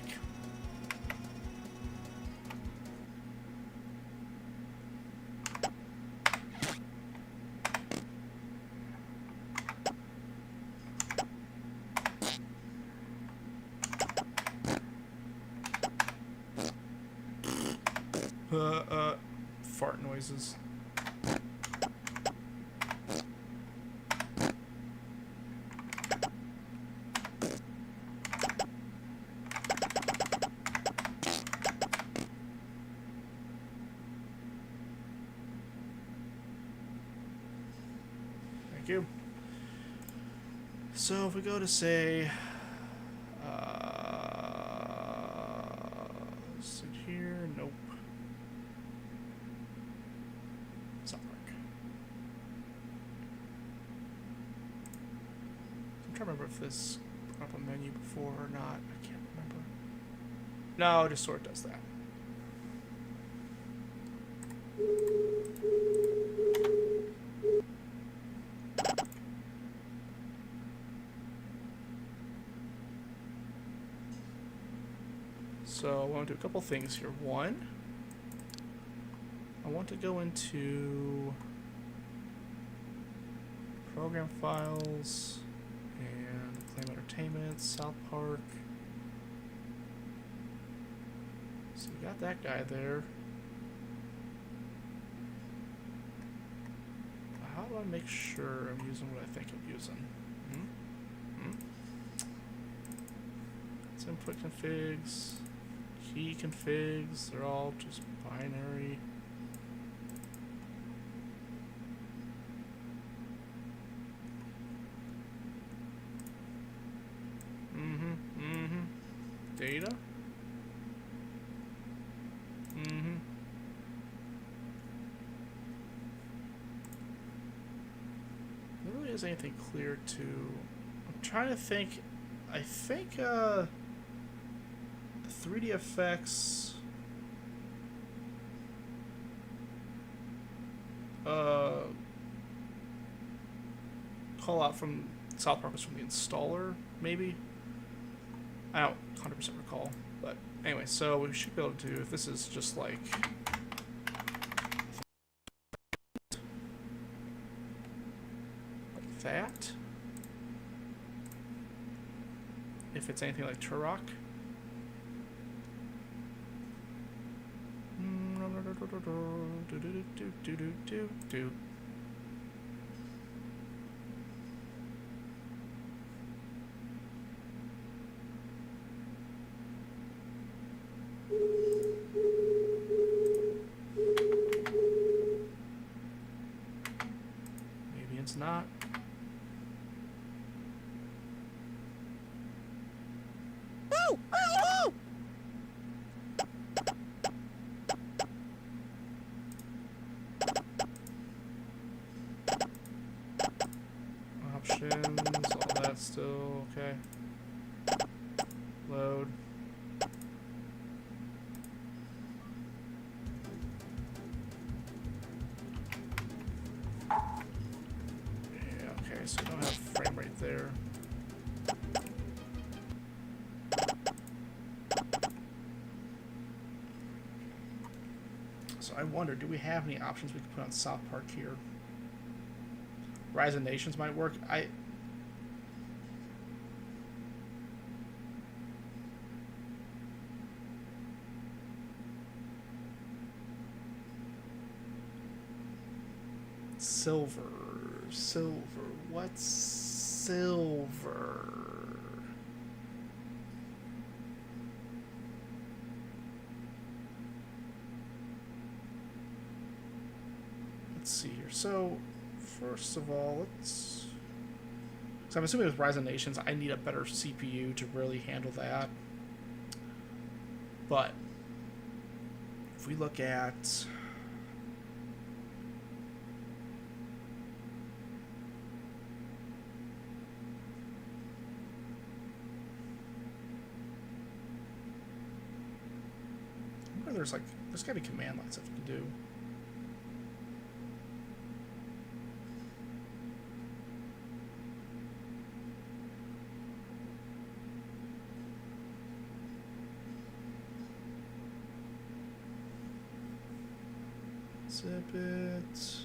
Speaker 1: Fart noises. Thank you. So if we go to say, sit here, nope. It's not work. I'm trying to remember if this brought up a menu before or not. I can't remember. No, it just sort of does that. So I want to do a couple things here. One, I want to go into program files and claim entertainment, South Park. So we got that guy there. How do I make sure I'm using what I think I'm using? It's input configs. Key configs, they're all just binary. Data. There really isn't anything clear to. I'm trying to think. I think, 3D effects call out from South Park was from the installer, maybe? I don't 100% recall, but anyway, so we should be able to do, if this is just like that, if it's anything like Turok. Maybe it's not. Options, all that still okay. Load. Yeah, okay, so we don't have frame rate there. So I wonder, do we have any options we could put on South Park here? Rise of Nations might work. Silver. What's silver? Let's see here. So, first of all, let's... So I'm assuming with Rise of Nations, I need a better CPU to really handle that. But, if we look at... there's gotta be command line stuff you can do. Zip it.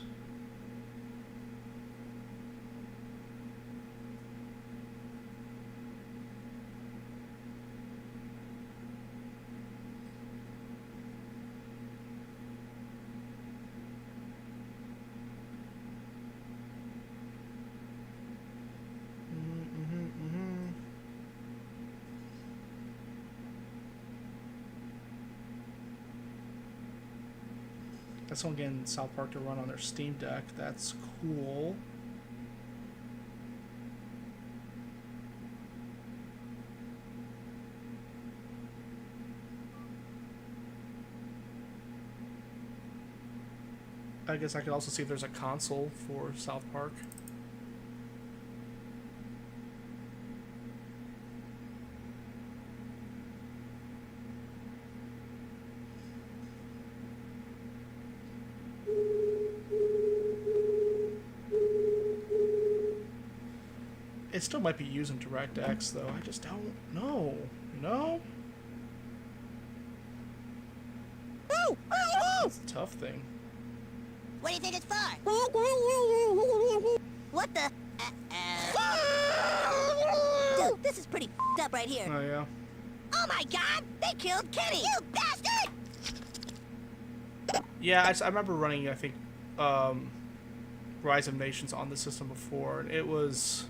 Speaker 1: That's someone getting South Park to run on their Steam Deck. That's cool. I guess I could also see if there's a console for South Park. It still might be using DirectX, though. I just don't know. No? That's a tough thing.
Speaker 5: What do you think it's for? What the? Dude, this is pretty f***ed up right here.
Speaker 1: Oh, yeah.
Speaker 5: Oh my god! They killed Kenny! You bastard!
Speaker 1: Yeah, I remember running, I think, Rise of Nations on the system before, and it was...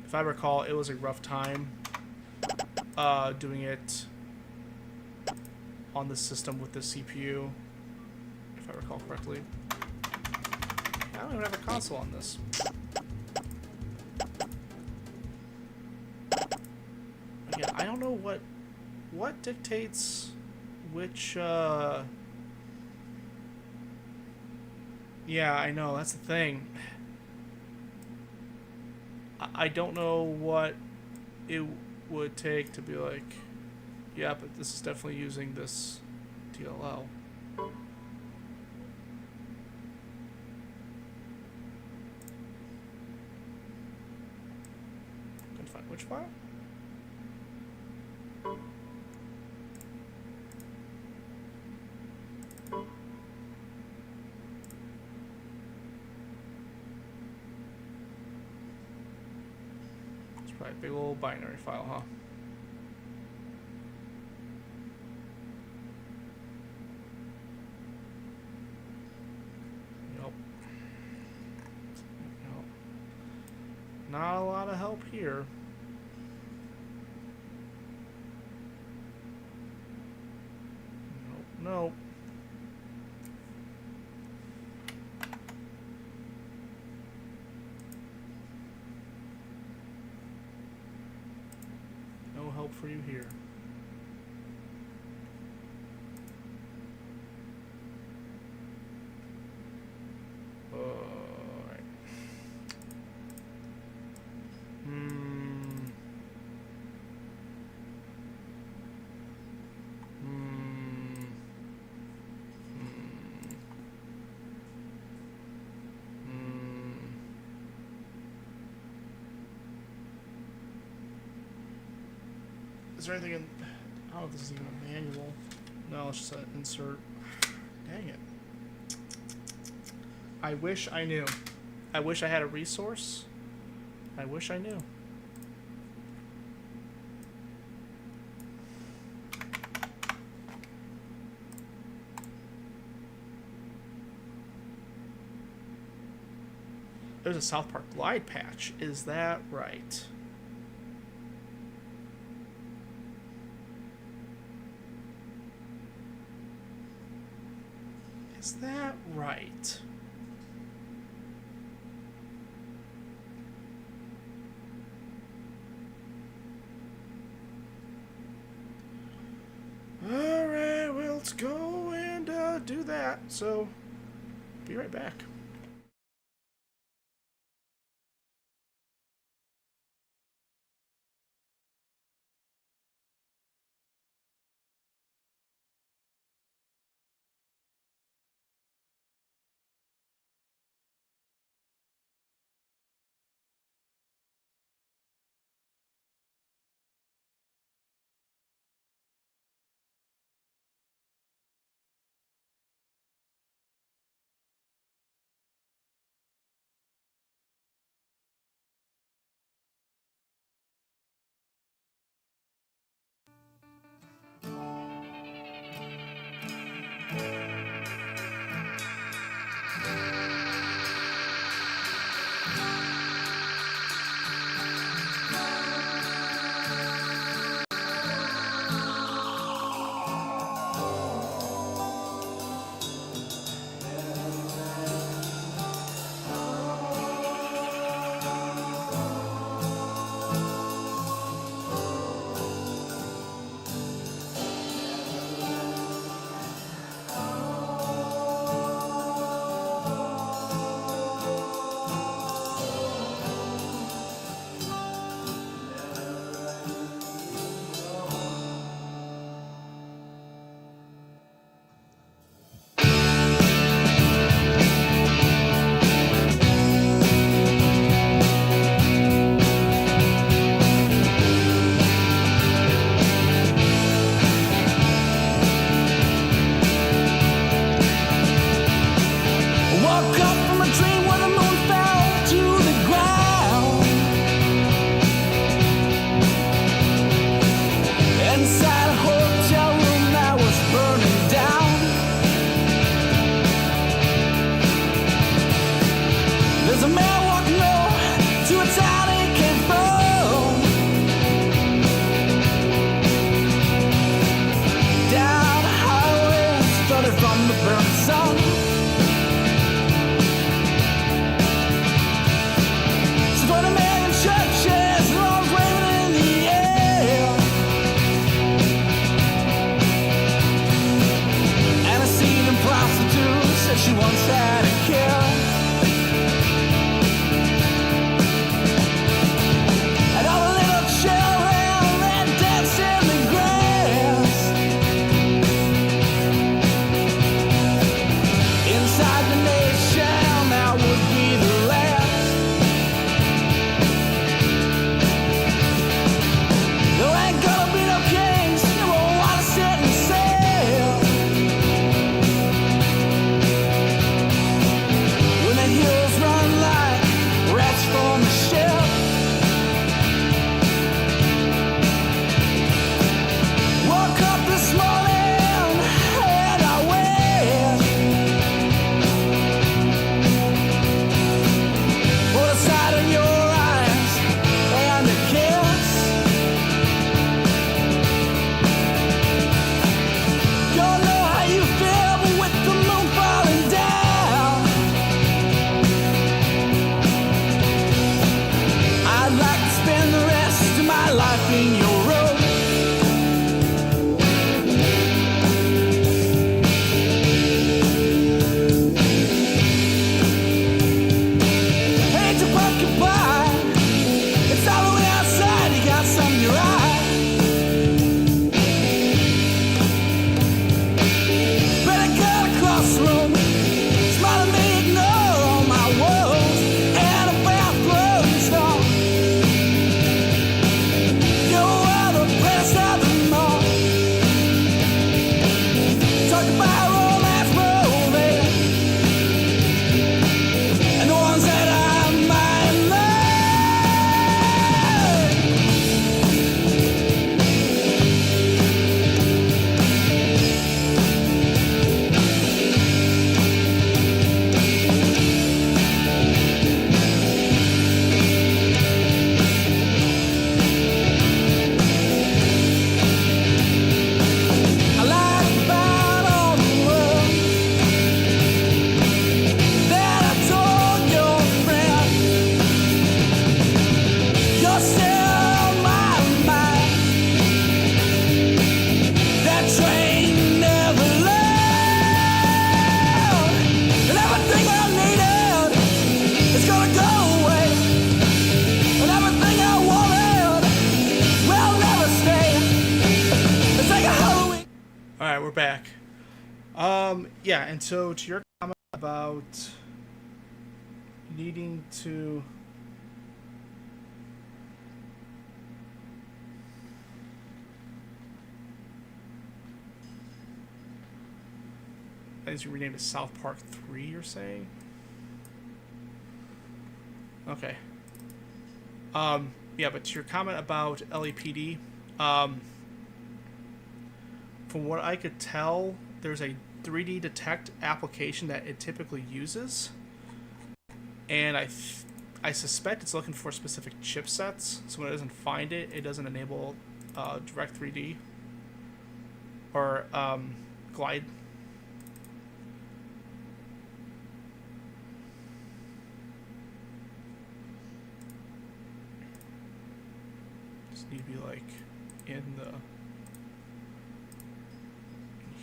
Speaker 1: If I recall, it was a rough time doing it on the system with the CPU, if I recall correctly. I don't even have a console on this. Again, I don't know what dictates which. Yeah, I know, that's the thing. I don't know what it would take to be like, yeah, but this is definitely using this DLL. Can find which file? Right, big old binary file, huh? Nope. Nope. Not a lot of help here. Nope, nope. Help for you here. Alright. Is there anything in... I don't know if this is even a manual. No, let's just insert. Dang it. I wish I knew. I wish I had a resource. I wish I knew. There's a South Park glide patch. Is that right? Is that right? Alright, well, let's go and do that. So, be right back. All right, we're back. Yeah, and so to your comment about needing to I think you renamed it South Park 3, you're saying? Okay. Yeah, but to your comment about LAPD, from what I could tell, there's a 3D detect application that it typically uses, and I suspect it's looking for specific chipsets. So when it doesn't find it, it doesn't enable direct 3D or glide. Just need to be like in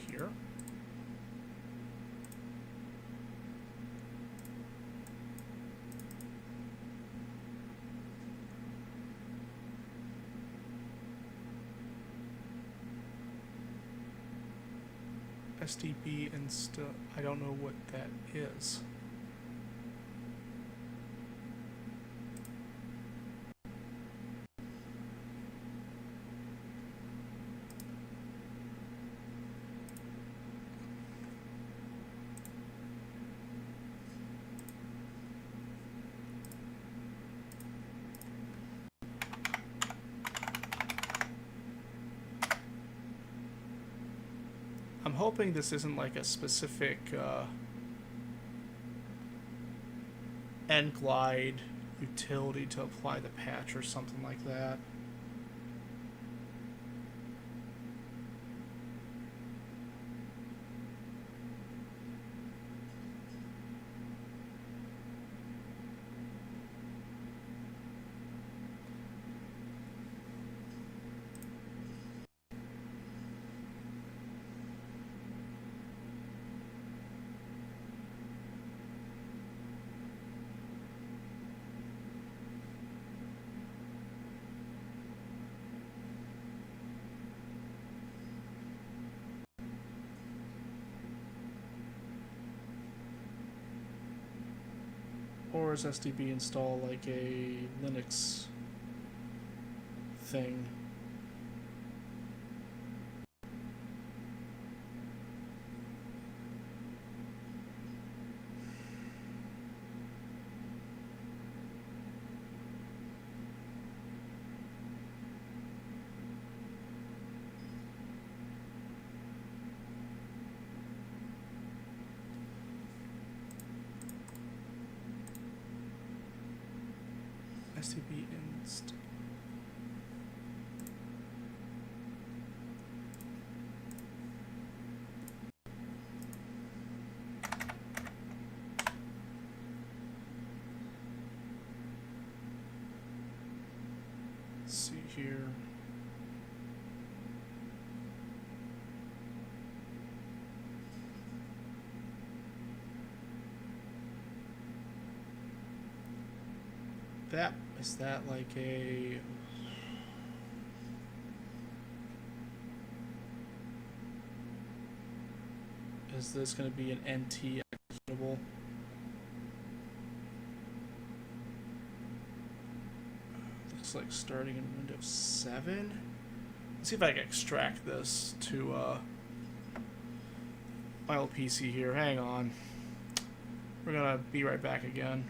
Speaker 1: here. SDB insta. I don't know what that is. I'm hoping this isn't like a specific end glide utility to apply the patch or something like that. Or is SDB install like a Linux thing? SDB inst. Let's see here. That is that like a is this going to be an NT executable? Looks like starting in Windows 7. Let's see if I can extract this to my old PC here. Hang on. We're gonna be right back again.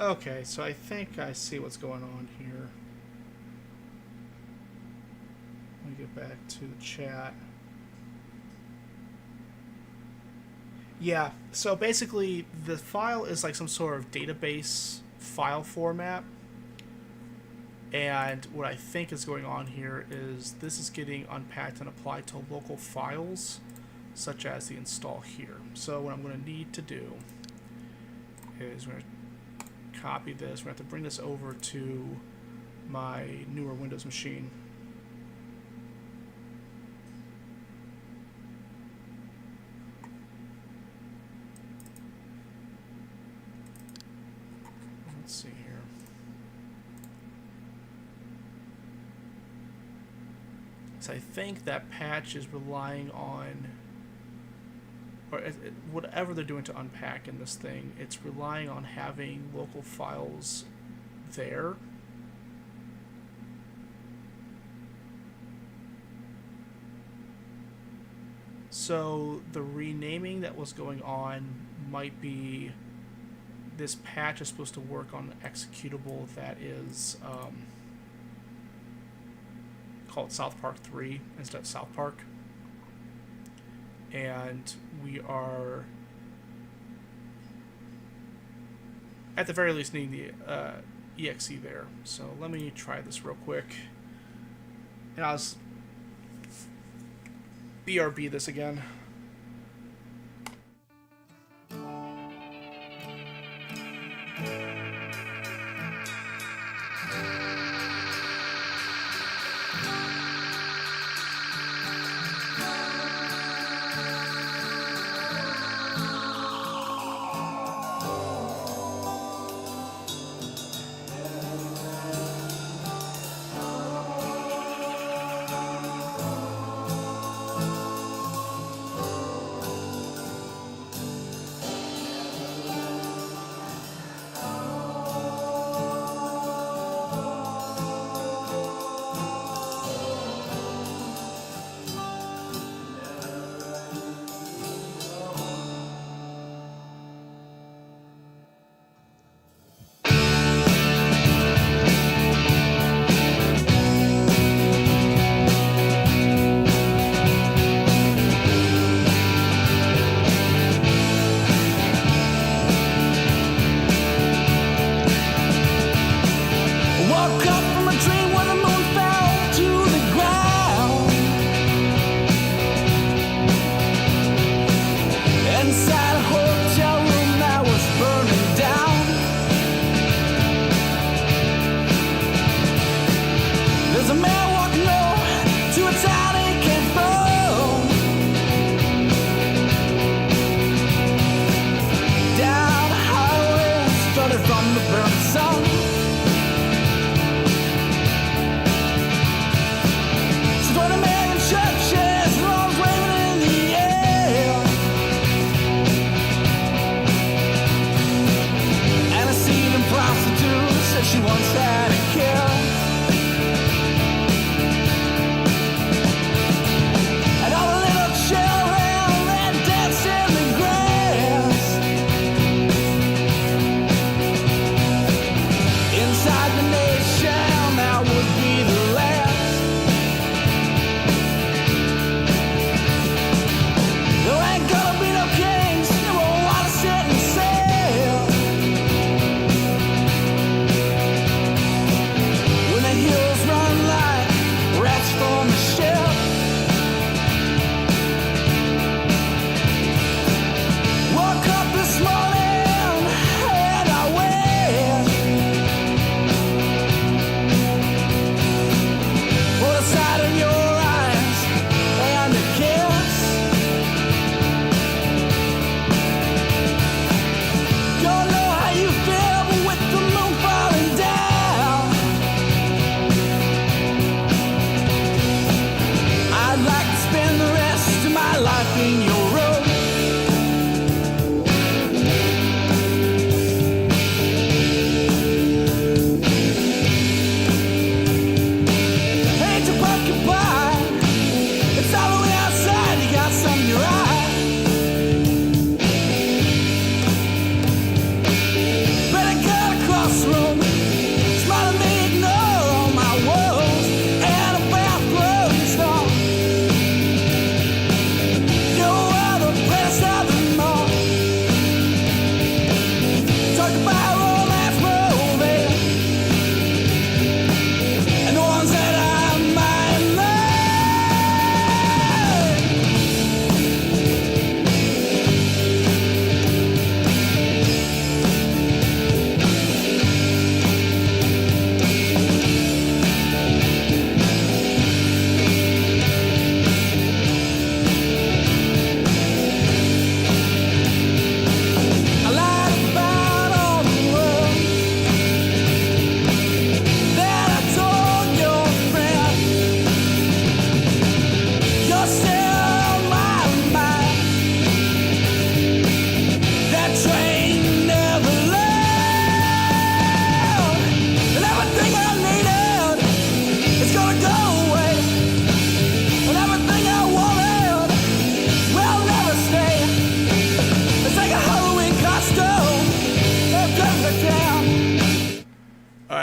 Speaker 1: Okay, so I think I see what's going on here. Let me get back to the chat. Yeah, so basically the file is like some sort of database file format. And what I think is going on here is this is getting unpacked and applied to local files, such as the install here. So what I'm going to need to do is we're going to copy this. We're going to have to bring this over to my newer Windows machine. Let's see here. So I think that patch is relying on, or whatever they're doing to unpack in this thing, it's relying on having local files there. So the renaming that was going on might be, this patch is supposed to work on an executable that is called South Park 3 instead of South Park. And we are at the very least needing the exe there. So let me try this real quick. And I'll BRB this again.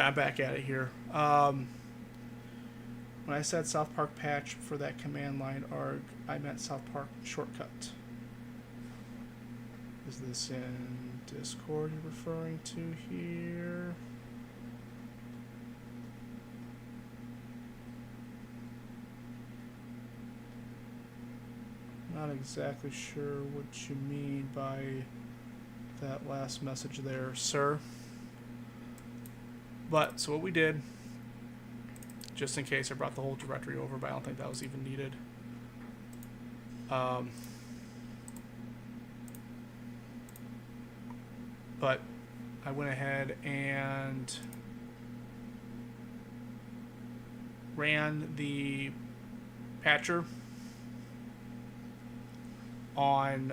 Speaker 1: I'm back at it here. When I said South Park patch for that command line arg, I meant South Park shortcut. Is this in Discord you're referring to here? Not exactly sure what you mean by that last message there, sir. But, so what we did, just in case I brought the whole directory over, but I don't think that was even needed. But I went ahead and ran the patcher on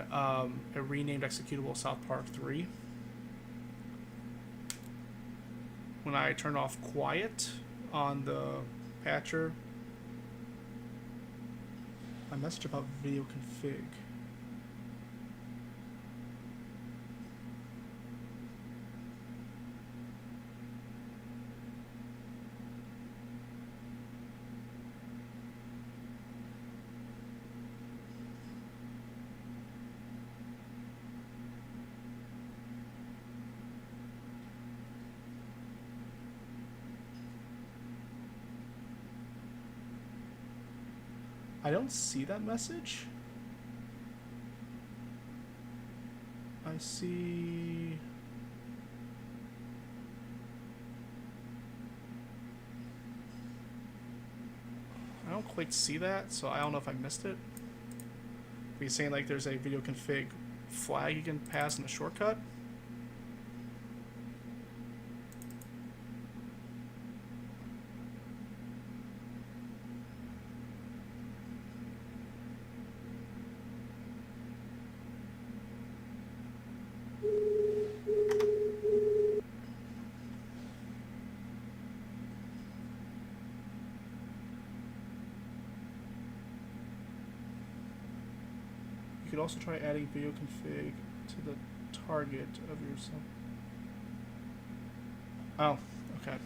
Speaker 1: a renamed executable South Park 3. When I turned off quiet on the patcher, my message about video config. I don't see that message. I see... I don't quite see that, so I don't know if I missed it. Are you saying like there's a video config flag you can pass in the shortcut? You could also try adding video config to the target of your sub. Oh, okay.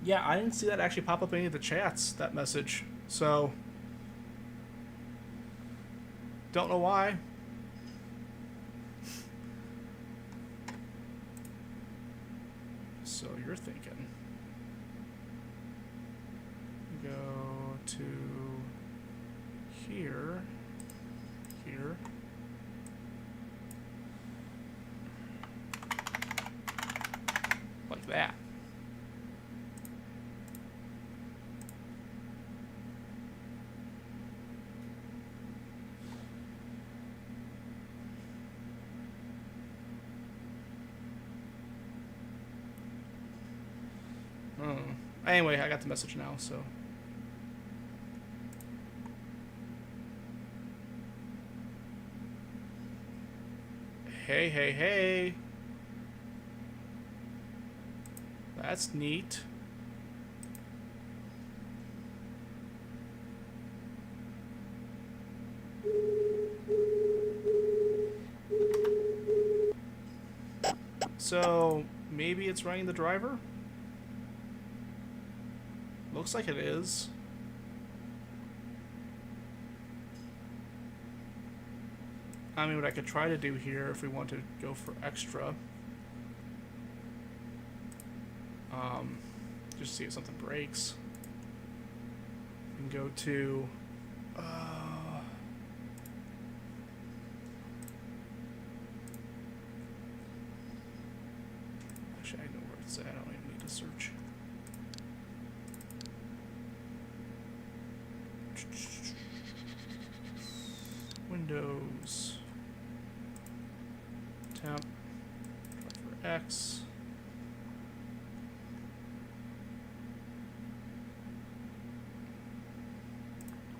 Speaker 1: Yeah, I didn't see that actually pop up in any of the chats, that message. So, don't know why. So you're thinking. Go to here, here. Like that. Anyway, I got the message now, so. Hey, hey, hey. That's neat. So, maybe it's running the driver? Looks like it is. I mean, what I could try to do here if we want to go for extra. Just see if something breaks. We can go to... actually, I know where it's at. I don't even need to search. Windows. Temp. Try for X.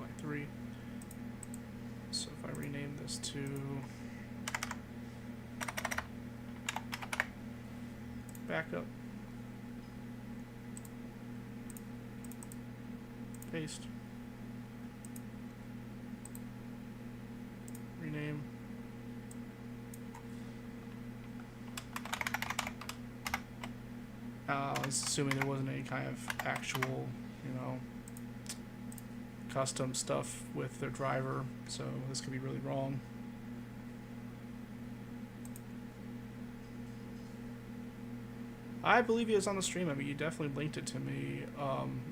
Speaker 1: Y3. So if I rename this to backup, paste, rename, was assuming there wasn't any kind of actual, you know, custom stuff with their driver, so this could be really wrong. I believe he was on the stream. I mean, you definitely linked it to me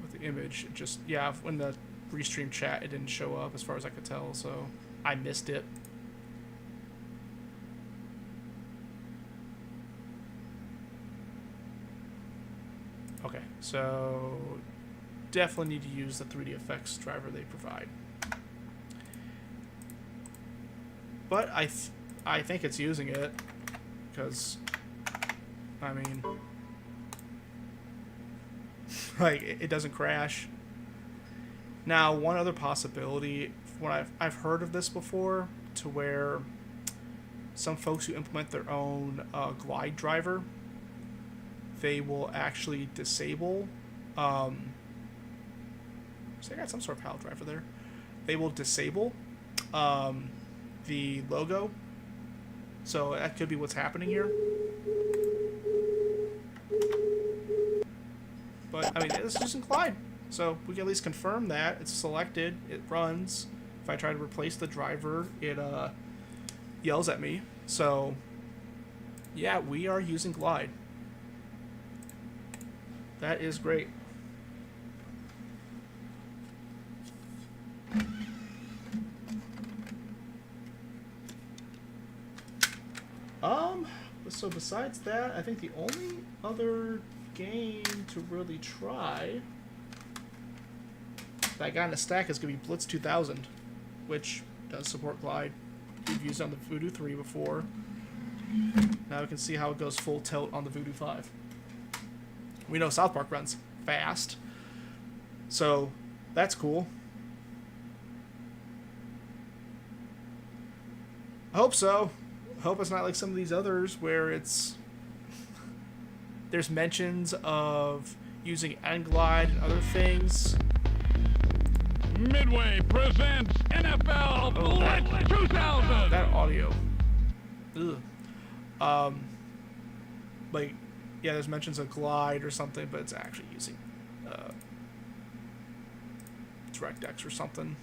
Speaker 1: with the image. It just, yeah, when the restream chat, it didn't show up as far as I could tell, so I missed it. Okay, so definitely need to use the 3D effects driver they provide. But I think it's using it, because, I mean, like, it doesn't crash. Now, one other possibility, when I've heard of this before, to where some folks who implement their own glide driver, they will actually disable, so I got some sort of PAL driver there. They will disable the logo. So that could be what's happening here. But, I mean, this is using Glide. So we can at least confirm that. It's selected. It runs. If I try to replace the driver, it yells at me. So, yeah, we are using Glide. That is great. So besides that, I think the only other game to really try that I got in a stack is going to be Blitz 2000, which does support Glide. We've used it on the Voodoo 3 before. Now we can see how it goes full tilt on the Voodoo 5. We know South Park runs fast, so that's cool. I hope so. I hope it's not like some of these others where there's mentions of using N-Glide and other things.
Speaker 3: Midway presents NFL Blitz 2000.
Speaker 1: That audio. Ugh. Like, yeah, there's mentions of Glide or something, but it's actually using DirectX or something.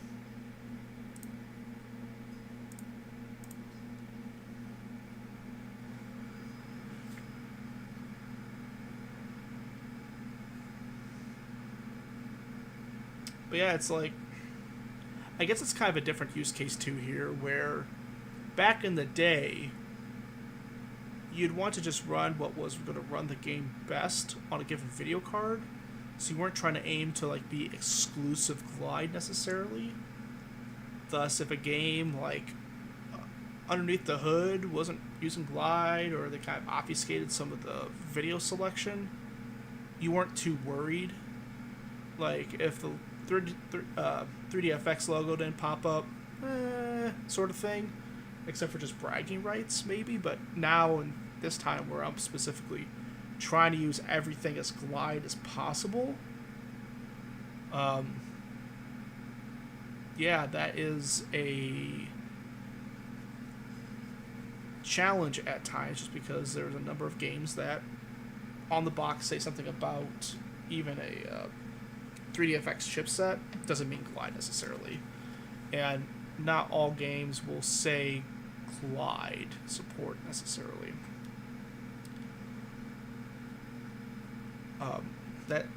Speaker 1: But yeah, it's like, I guess it's kind of a different use case too here, where back in the day, you'd want to just run what was going to run the game best on a given video card, so you weren't trying to aim to like be exclusive Glide necessarily. Thus, if a game like underneath the hood wasn't using Glide, or they kind of obfuscated some of the video selection, you weren't too worried. Like if the 3DFX logo didn't pop up, sort of thing, except for just bragging rights maybe. But now in this time where I'm specifically trying to use everything as Glide as possible, yeah, that is a challenge at times, just because there's a number of games that on the box say something about even a 3DFX chipset doesn't mean Glide necessarily, and not all games will say Glide support necessarily. That,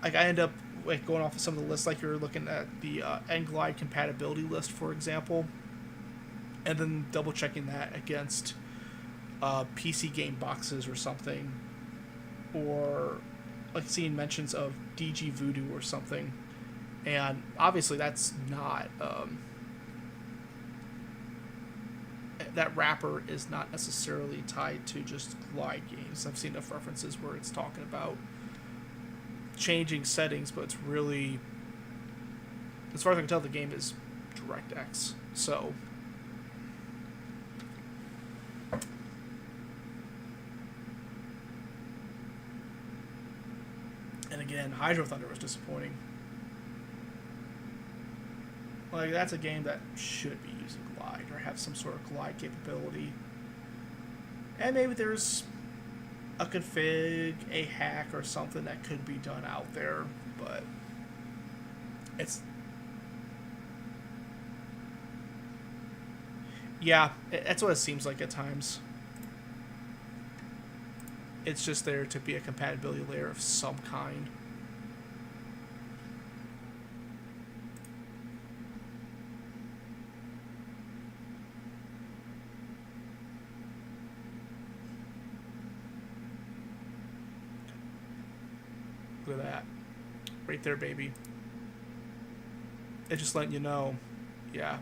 Speaker 1: like, I end up like going off of some of the lists, like you're looking at the N-Glide compatibility list, for example, and then double checking that against PC game boxes or something, or like seeing mentions of DG Voodoo or something, and obviously that's not that wrapper is not necessarily tied to just Glide games. I've seen enough references where it's talking about changing settings, but it's really, as far as I can tell, the game is DirectX. So and again, Hydro Thunder was disappointing. Like, that's a game that should be using Glide or have some sort of Glide capability. And maybe there's a config, a hack, or something that could be done out there, but it's... Yeah, that's what it seems like at times. It's just there to be a compatibility layer of some kind. Look at that. Right there, baby. It's just letting you know. Yeah.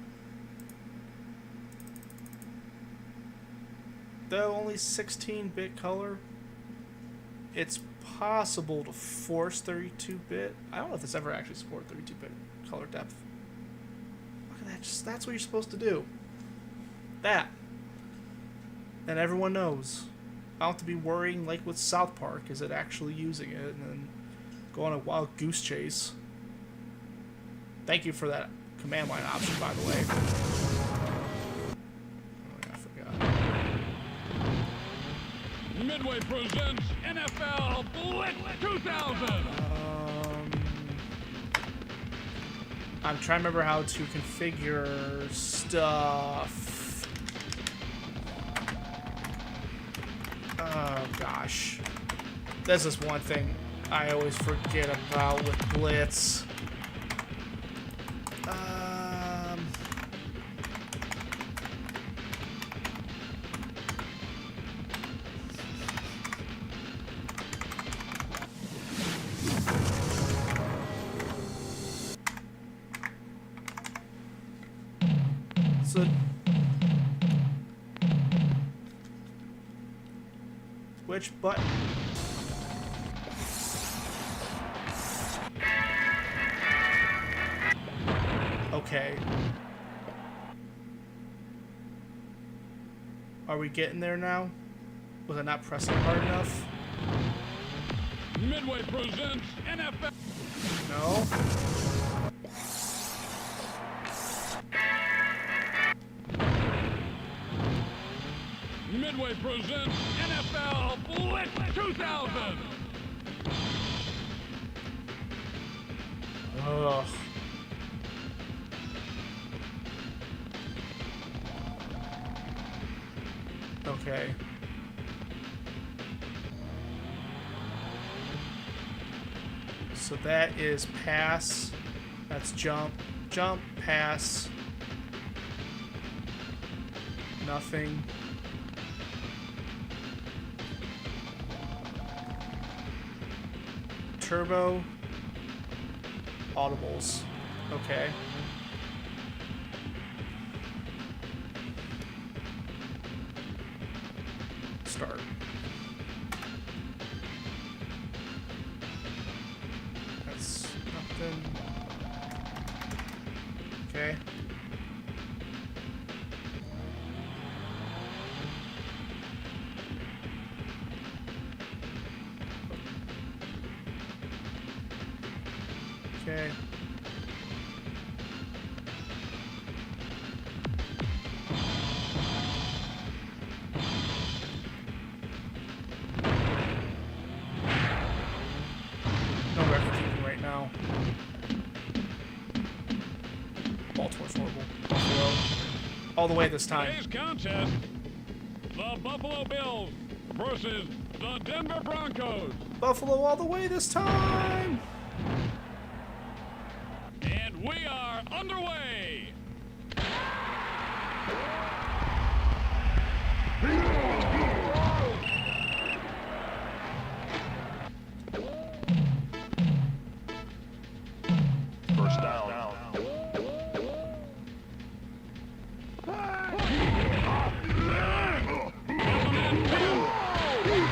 Speaker 1: Though only 16-bit color, it's possible to force 32-bit. I don't know if this ever actually supports 32-bit color depth. Look at that. That's what you're supposed to do. That. And everyone knows. I don't have to be worrying like with South Park. Is it actually using it? And then go on a wild goose chase. Thank you for that command line option, by the way. Oh, yeah, I forgot.
Speaker 3: Midway presents NFL Blitz 2000.
Speaker 1: I'm trying to remember how to configure stuff. Oh gosh, this is one thing I always forget about with Blitz. So which button? Okay. Are we getting there now? Was I not pressing hard enough?
Speaker 3: Midway presents NFL.
Speaker 1: No.
Speaker 3: Midway presents NFL Blitz 2000.
Speaker 1: Ugh. Okay. So that is pass. That's jump. Jump, pass. Nothing. Turbo. Audibles. Okay. Start. That's nothing. Okay. Okay. No record right now. Baltimore's horrible. Buffalo. All the way this time.
Speaker 3: Today's contest: the Buffalo Bills versus the Denver Broncos.
Speaker 1: Buffalo all the way this time.
Speaker 3: And we are underway. First down.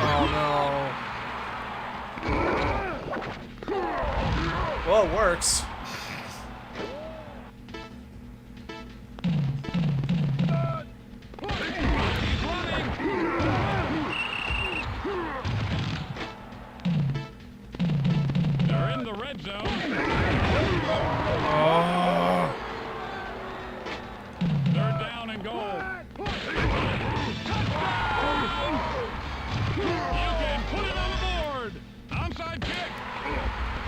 Speaker 1: Oh no. Well, it works.
Speaker 3: They're in the red zone.
Speaker 1: Oh.
Speaker 3: They're down and goal. You can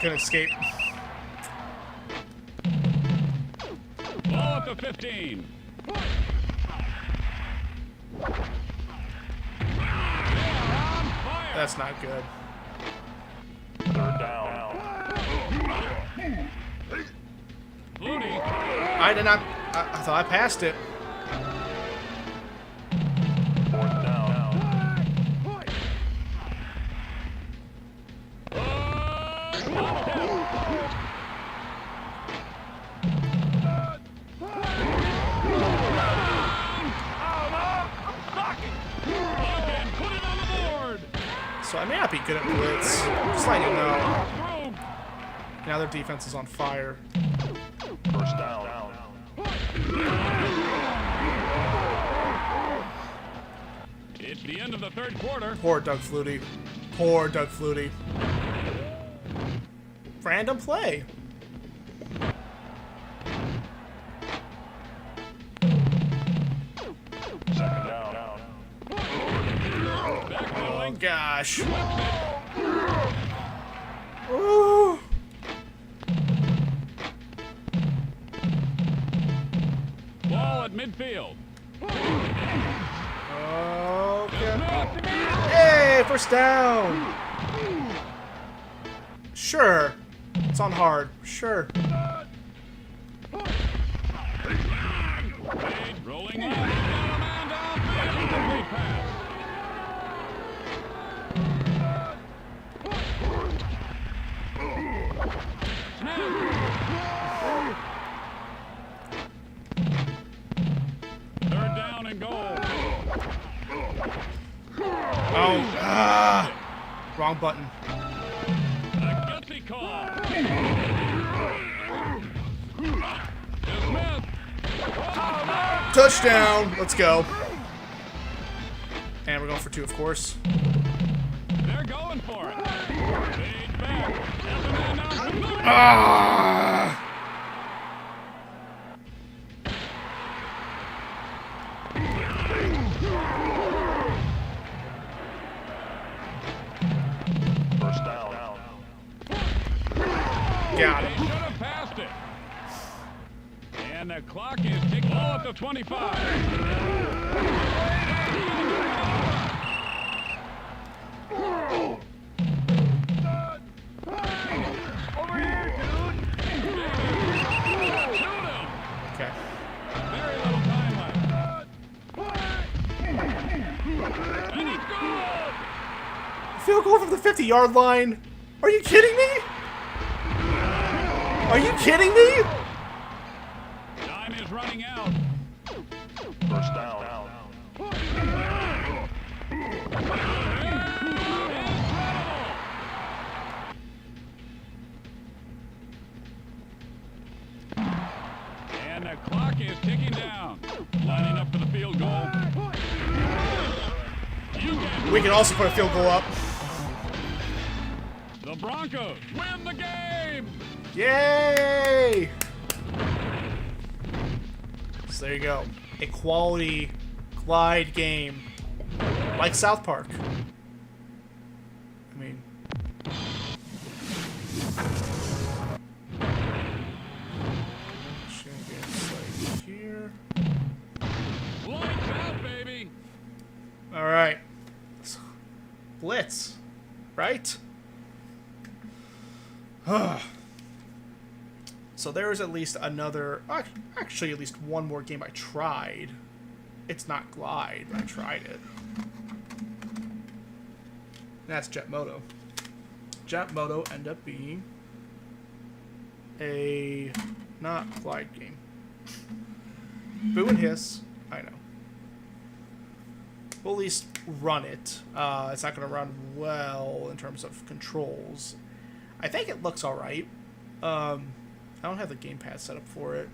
Speaker 1: Couldn't escape.
Speaker 6: Ball at the 15.
Speaker 1: That's not good.
Speaker 3: Third down.
Speaker 6: Flutie.
Speaker 1: I did not. I thought I passed it.
Speaker 3: Fourth down.
Speaker 6: Again, put it on the board.
Speaker 1: So I may not be good at blitz. Just letting you know.
Speaker 6: Through.
Speaker 1: Now their defense is on fire.
Speaker 3: First down.
Speaker 6: It's the end of the third quarter.
Speaker 1: Poor Doug Flutie. Poor Doug Flutie. Random play.
Speaker 3: Second down.
Speaker 1: Oh gosh. Ooh.
Speaker 6: Ball at midfield.
Speaker 1: Okay. Hey, first down. Sure. It's on hard. Sure.
Speaker 6: Wade rolling left. Got a man downfield. Complete pass. Third down and goal.
Speaker 1: Oh. Wrong button.
Speaker 6: A gutsy call. Smith.
Speaker 1: Touchdown. Let's go. And we're going for 2, of course.
Speaker 6: They're going for it. Fade back. Has a man down.
Speaker 1: Ah.
Speaker 3: First down.
Speaker 1: Got
Speaker 6: They
Speaker 1: him.
Speaker 6: should have passed it. And the clock is ticking. Ball at the 25.
Speaker 3: Over here, dude.
Speaker 6: Shoot him.
Speaker 1: Okay.
Speaker 6: Very little time left. And he's good.
Speaker 1: Field goal from the 50-yard line. Are you kidding me? Are you kidding me?
Speaker 6: Time is running out.
Speaker 3: First down.
Speaker 6: And the clock is ticking down. Lining up for the field goal. You get
Speaker 1: We can also put a field goal up.
Speaker 6: the Broncos win the game.
Speaker 1: Yay! So there you go. A quality glide game. Like South Park. I mean... Like here.
Speaker 6: Lights out, baby.
Speaker 1: Alright. Blitz. Right? So there's at least another... Actually, at least one more game I tried. It's not Glide, but I tried it. That's Jet Moto. Jet Moto ended up being a not Glide game. Boo and Hiss, I know. We'll at least run it. It's not going to run well in terms of controls. I think it looks alright. I don't have the gamepad set up for it.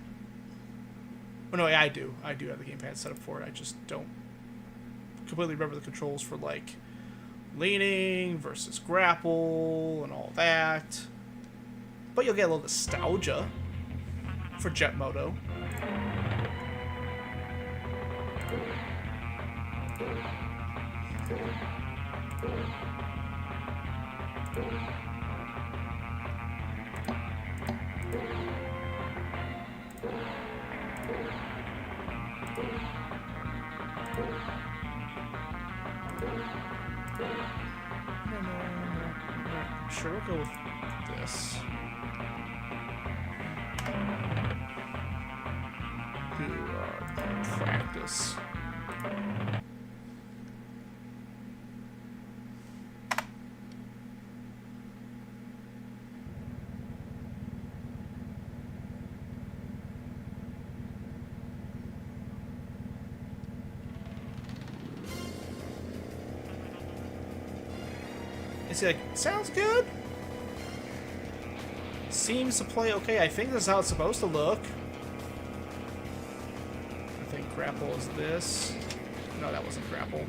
Speaker 1: Oh no, yeah, I do. I do have the gamepad set up for it. I just don't completely remember the controls for, like, leaning versus grapple and all that. But you'll get a little nostalgia for Jet Moto. No. Sure, we'll go with this. Do practice. Is he like, sounds good? Seems to play okay. I think this is how it's supposed to look. I think grapple is this. No, that wasn't grapple.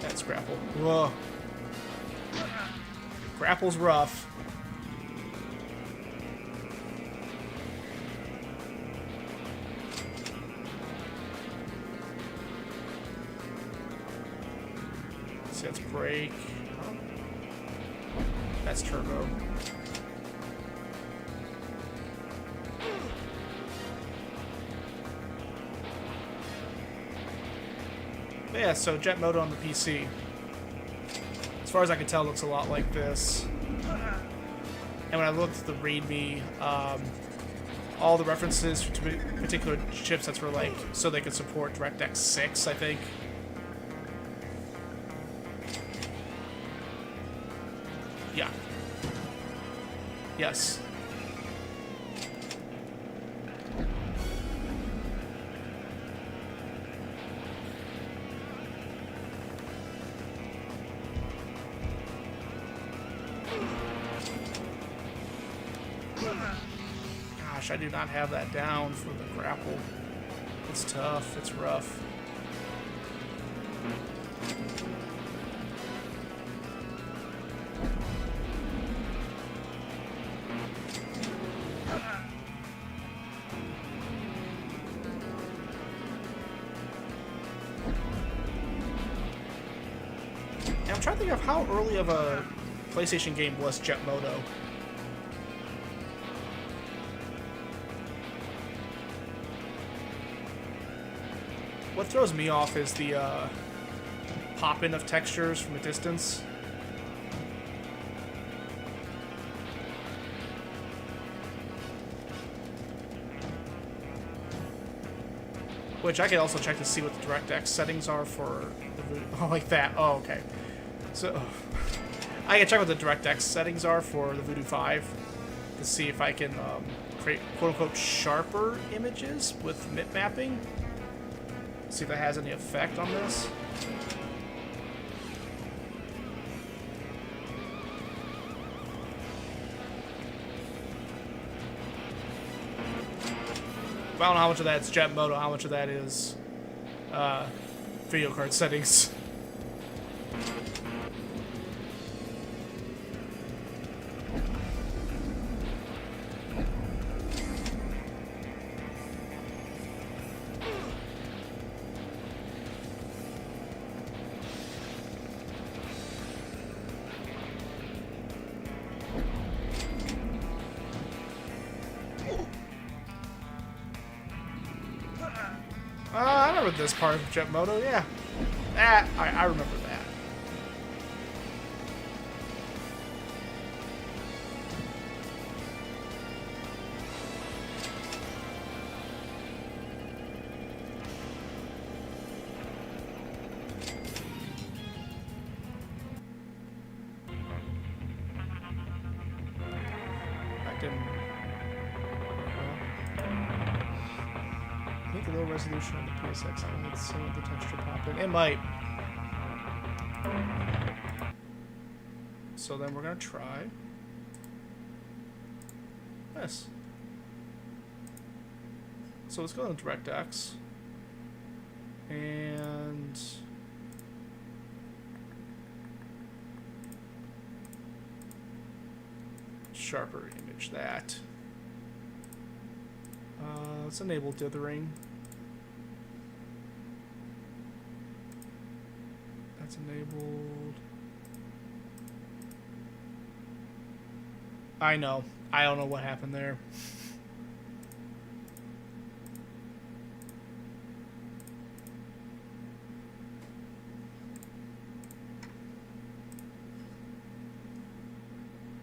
Speaker 1: That's grapple. Whoa. Grapple's rough. See, that's brake. That's turbo. But yeah, so jet mode on the PC. As far as I can tell, it looks a lot like this. And when I looked at the README, all the references to particular chipsets were like so they could support DirectX 6, I think. Yeah. Yes. Gosh, I do not have that down for the grapple. It's tough. It's rough. And I'm trying to think of how early of a PlayStation game was Jet Moto. What throws me off is the pop-in of textures from a distance. Which I could also check to see what the DirectX settings are for the Voodoo. Oh, like that. Oh, okay. So I can check what the DirectX settings are for the Voodoo 5 to see if I can create quote-unquote sharper images with MIP mapping. See if that has any effect on this. But I don't know how much of that's Jet Moto, how much of that is video card settings. I remember this part of Jet Moto, yeah. I remember that. I can... I think the low resolution on the PSX highlights some of the texture pop in. It might. So then we're gonna try this. So let's go to DirectX and sharper image that. Let's enable dithering. That's enabled. I know. I don't know what happened there.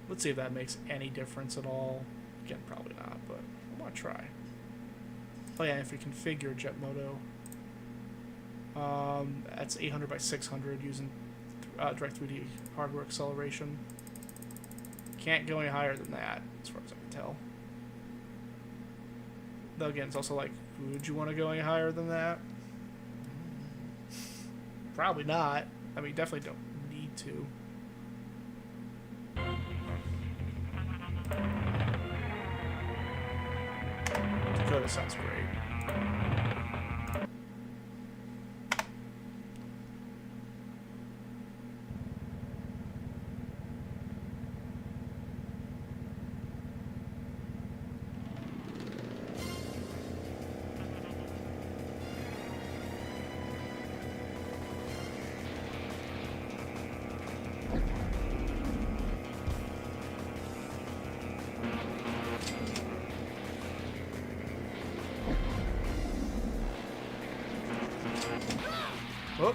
Speaker 1: Let's see if that makes any difference at all. Again, probably not, but I want to try. Oh yeah, if we configure Jet Moto, that's 800 by 600 using direct 3D hardware acceleration. Can't go any higher than that, as far as I can tell. Though again, it's also like, would you want to go any higher than that? Probably not. I mean, definitely don't need to. Dakota sounds great. Oh.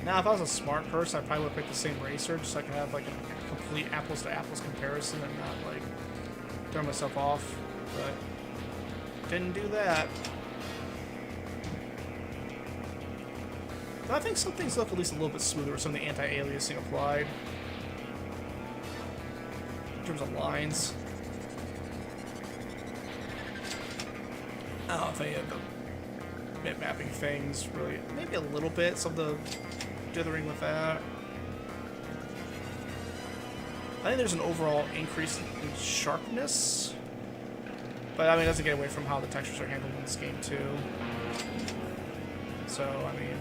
Speaker 1: Now, if I was a smart person, I probably would pick the same racer just so I could have like a complete apples to apples comparison and not like throw myself off. But didn't do that. But I think some things look at least a little bit smoother with some of the anti-aliasing applied. In terms of lines. I don't know if any of the bit mapping things really, maybe a little bit, some of the dithering with that. I think there's an overall increase in sharpness. But I mean, it doesn't get away from how the textures are handled in this game too. So, I mean...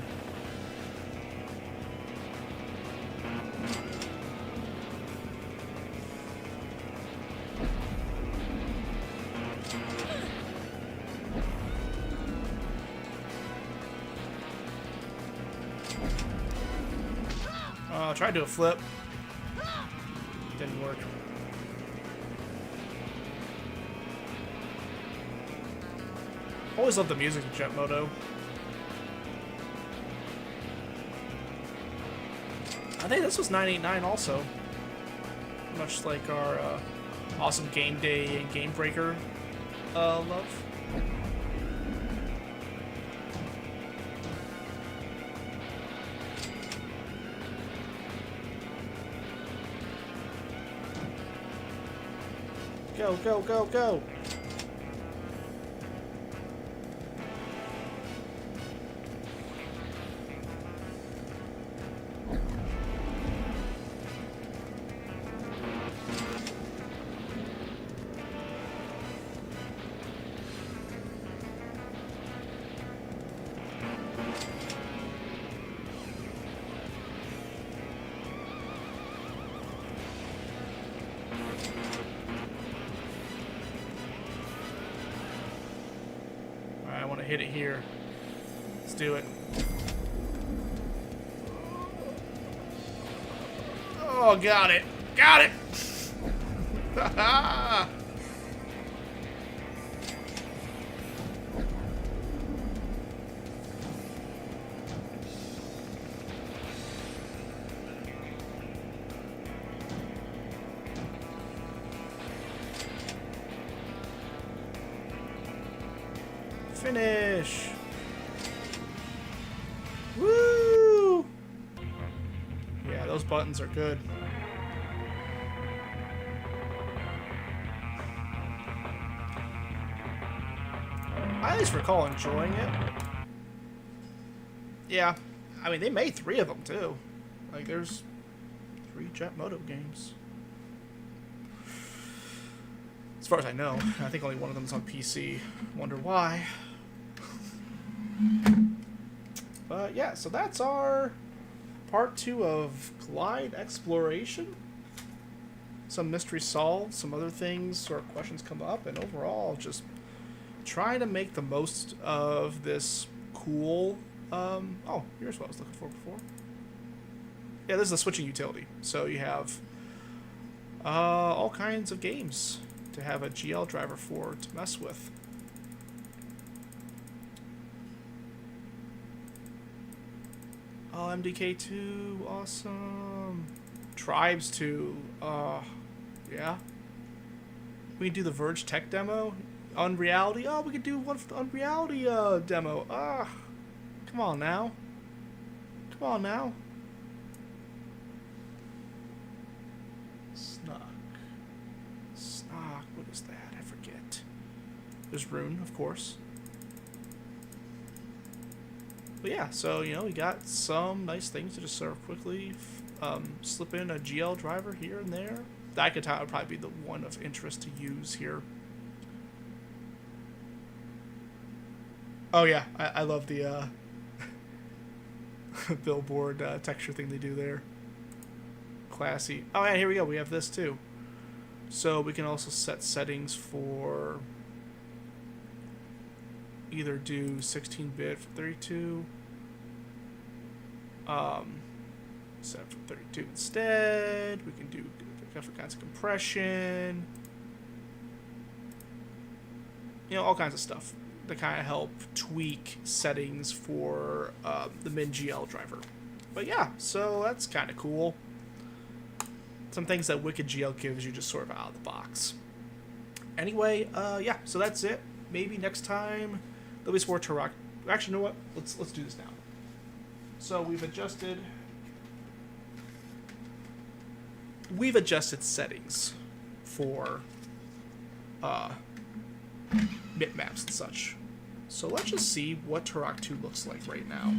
Speaker 1: tried to do a flip. Didn't work. Always loved the music in Jet Moto. I think this was 989 also. Much like our awesome Game Day and Game Breaker love. Go, go, go, go! I want to hit it here. Let's do it. Oh, got it. Got it! Finish! Woo! Yeah, those buttons are good. I at least recall enjoying it. Yeah, I mean, they made 3 of them, too. Like, there's 3 Jet Moto games. As far as I know. I think only one of them is on PC. Wonder why. But yeah, so that's our part 2 of Glide Exploration. Some mystery solved, some other things, sort of questions come up, and overall just trying to make the most of this cool, oh, here's what I was looking for before. Yeah, this is a switching utility. So you have all kinds of games to have a GL driver for to mess with. Oh, MDK2, awesome. Tribes 2, yeah. We can do the Verge Tech demo. Unreality, oh, we could do one for the Unreality demo. Come on now. Come on now. Snock, what is that? I forget. There's Rune, of course. But yeah, so, you know, we got some nice things to just sort of quickly slip in a GL driver here and there. That could would probably be the one of interest to use here. Oh yeah, I love the billboard texture thing they do there. Classy. Oh yeah, here we go. We have this too. So we can also set settings for either do 16-bit for 32, set for 32 instead. We can do different kinds of compression, you know, all kinds of stuff to kind of help tweak settings for the MinGL driver. But yeah, so that's kind of cool. Some things that Wicked GL gives you just sort of out of the box. Anyway, yeah, so that's it. Maybe next time there'll be some more Turok. Actually, you know what? Let's do this now. So we've adjusted settings for bitmaps and such. So let's just see what Turok 2 looks like right now.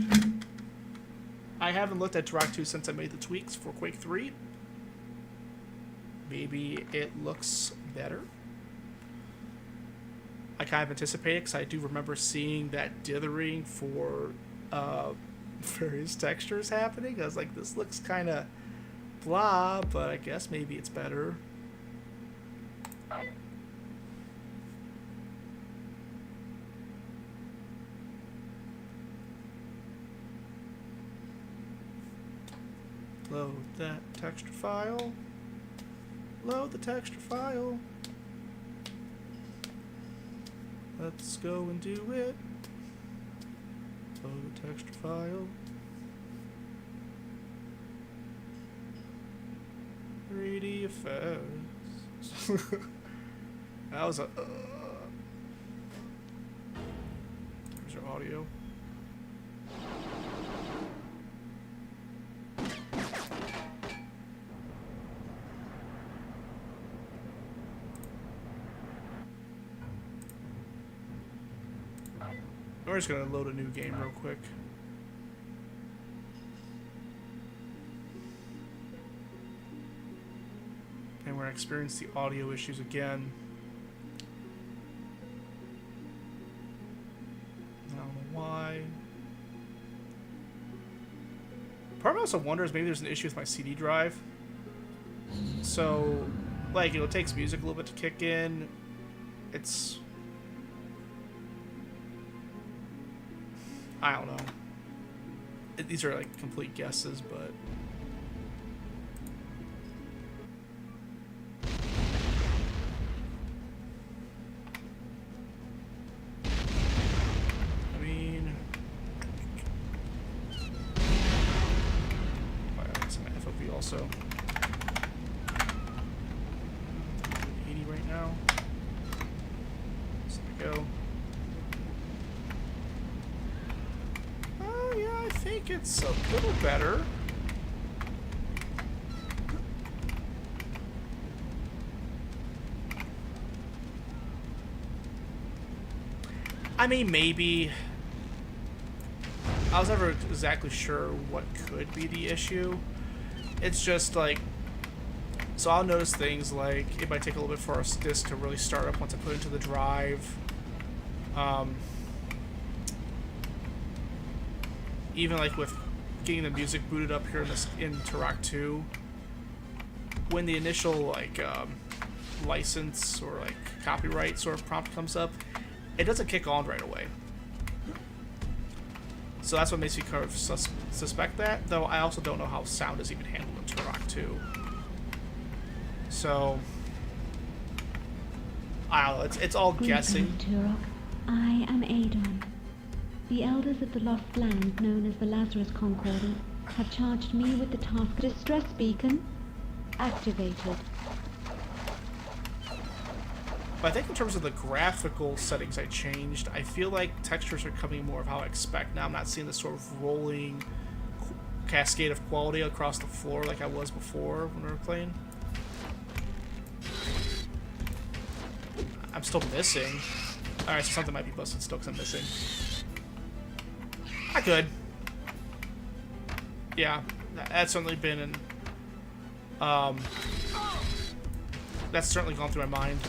Speaker 1: I haven't looked at Turok 2 since I made the tweaks for Quake 3. Maybe it looks better. I kind of anticipate it because I do remember seeing that dithering for various textures happening. I was like, this looks kind of blah, but I guess maybe it's better. Load that texture file. Load the texture file. Let's go and do it. Load the texture file. 3D effects. That was a. There's your audio. We're just gonna load a new game real quick. And we're gonna experience the audio issues again. I don't know why. Part of me also wonders maybe there's an issue with my CD drive. So, like, it takes music a little bit to kick in. It's... I don't know. These are like complete guesses, but I mean, I got some FOV also. 80 right now. So there we go. I think it's a little better. I mean, maybe. I was never exactly sure what could be the issue. It's just like, so I'll notice things like it might take a little bit for our disk to really start up once I put it into the drive. Even like with getting the music booted up here in Turok 2, when the initial like license or like copyright sort of prompt comes up, it doesn't kick on right away. So that's what makes me kind of suspect that, though I also don't know how sound is even handled in Turok 2. So I don't know, it's all guessing.
Speaker 7: Turok. I am Adon. The elders of the Lost Land, known as the Lazarus Concordance, have charged me with the task. Distress beacon activated.
Speaker 1: But I think in terms of the graphical settings I changed, I feel like textures are coming more of how I expect now. I'm not seeing this sort of rolling cascade of quality across the floor like I was before when we were playing. I'm still missing. Alright, so something might be busted still because I'm missing. I could. Yeah, that's certainly been an... that's certainly gone through my mind.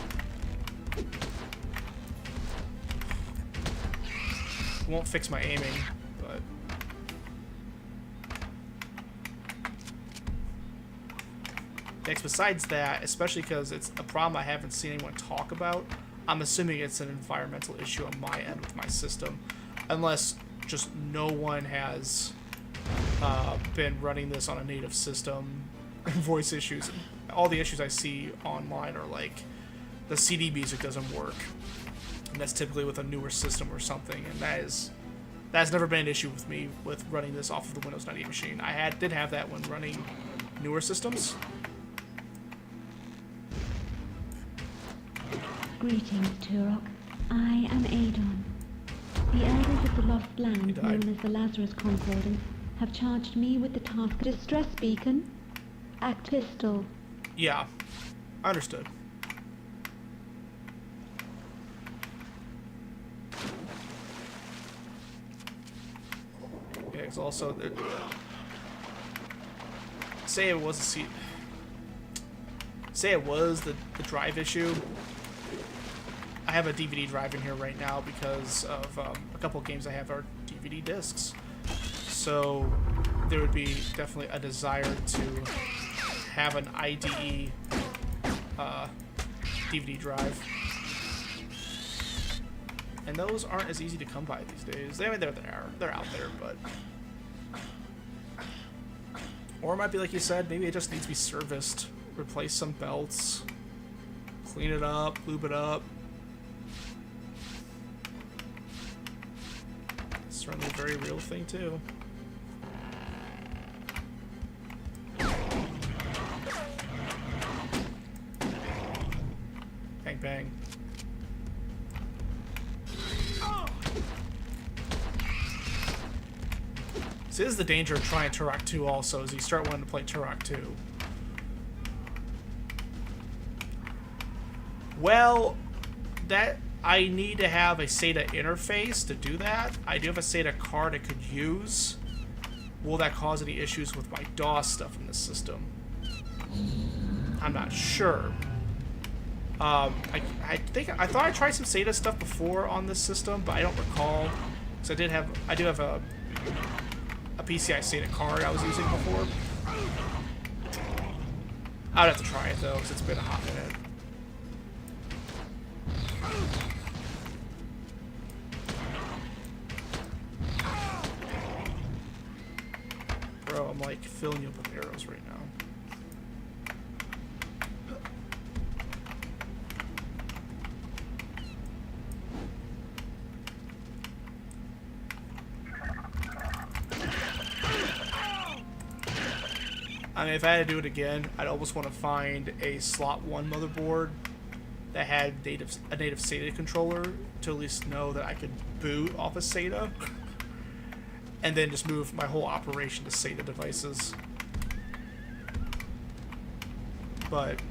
Speaker 1: Won't fix my aiming, but... Next, besides that, especially because it's a problem I haven't seen anyone talk about, I'm assuming it's an environmental issue on my end with my system. Unless just no one has been running this on a native system. Voice issues. All the issues I see online are like the CD music doesn't work. And that's typically with a newer system or something. And that's never been an issue with me with running this off of the Windows 98 machine. I did have that when running newer systems.
Speaker 7: Greetings, Turok. I am Adon. The elders of the Lost Land, known as the Lazarus Concordance, have charged me with the task. Distress beacon act pistol.
Speaker 1: Yeah, I understood. Yeah, it's also say it was the drive issue. I have a DVD drive in here right now because of a couple of games I have are DVD discs. So there would be definitely a desire to have an IDE DVD drive. And those aren't as easy to come by these days. I mean, they're there. They're out there, but... Or it might be like you said, maybe it just needs to be serviced. Replace some belts. Clean it up. Lube it up. It's certainly a very real thing, too. Bang, bang. So this is the danger of trying Turok 2 also, is you start wanting to play Turok 2. Well, that I need to have a SATA interface to do that. I do have a SATA card I could use. Will that cause any issues with my DOS stuff in this system? I'm not sure. I thought I tried some SATA stuff before on this system, but I don't recall. So I do have a PCI SATA card I was using before. I'd have to try it though, because it's been a hot minute. Bro, I'm like filling you up with arrows right now. I mean, if I had to do it again, I'd almost want to find a slot 1 motherboard that had a native SATA controller to at least know that I could boot off of SATA, and then just move my whole operation to SATA devices. But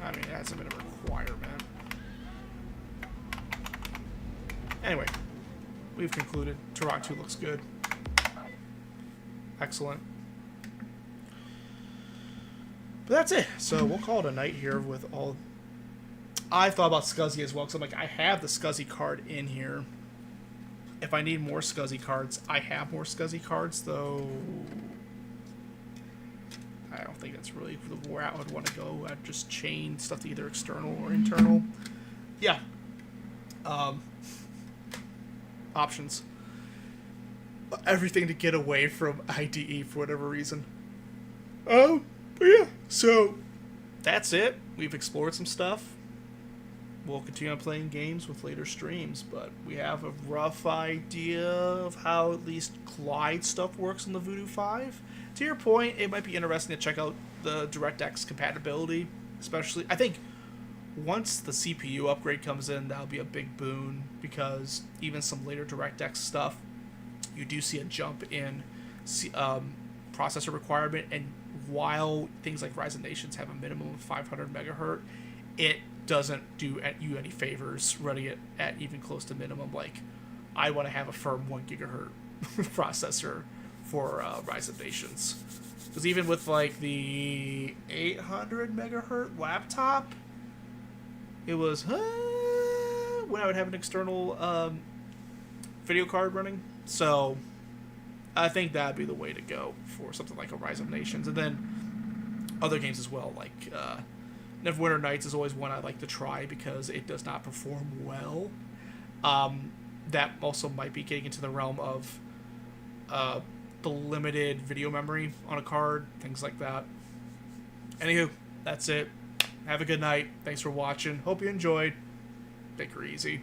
Speaker 1: I mean, it hasn't been a requirement. Anyway. We've concluded. Turok 2 looks good. Excellent. But that's it. So we'll call it a night here with all... I thought about SCSI as well, because I'm like, I have the SCSI card in here. If I need more SCSI cards, I have more SCSI cards, though. I don't think that's really the route I would want to go. I'd just chain stuff to either external or internal. Yeah. Options. Everything to get away from IDE for whatever reason. But yeah. So, that's it. We've explored some stuff. We'll continue on playing games with later streams, but we have a rough idea of how at least Glide stuff works on the Voodoo 5. To your point, it might be interesting to check out the DirectX compatibility, especially, I think, once the CPU upgrade comes in, that'll be a big boon, because even some later DirectX stuff, you do see a jump in processor requirement, and while things like Ryzen Nations have a minimum of 500 megahertz, it doesn't do you any favors running it at even close to minimum. Like, I want to have a firm 1 gigahertz processor for Ryzen Nations, because even with like the 800 megahertz laptop, it was when I would have an external video card running. So I think that'd be the way to go for something like a Ryzen Nations, and then other games as well, like Neverwinter Nights is always one I like to try because it does not perform well. That also might be getting into the realm of the limited video memory on a card, things like that. Anywho, that's it. Have a good night. Thanks for watching. Hope you enjoyed. Take her easy.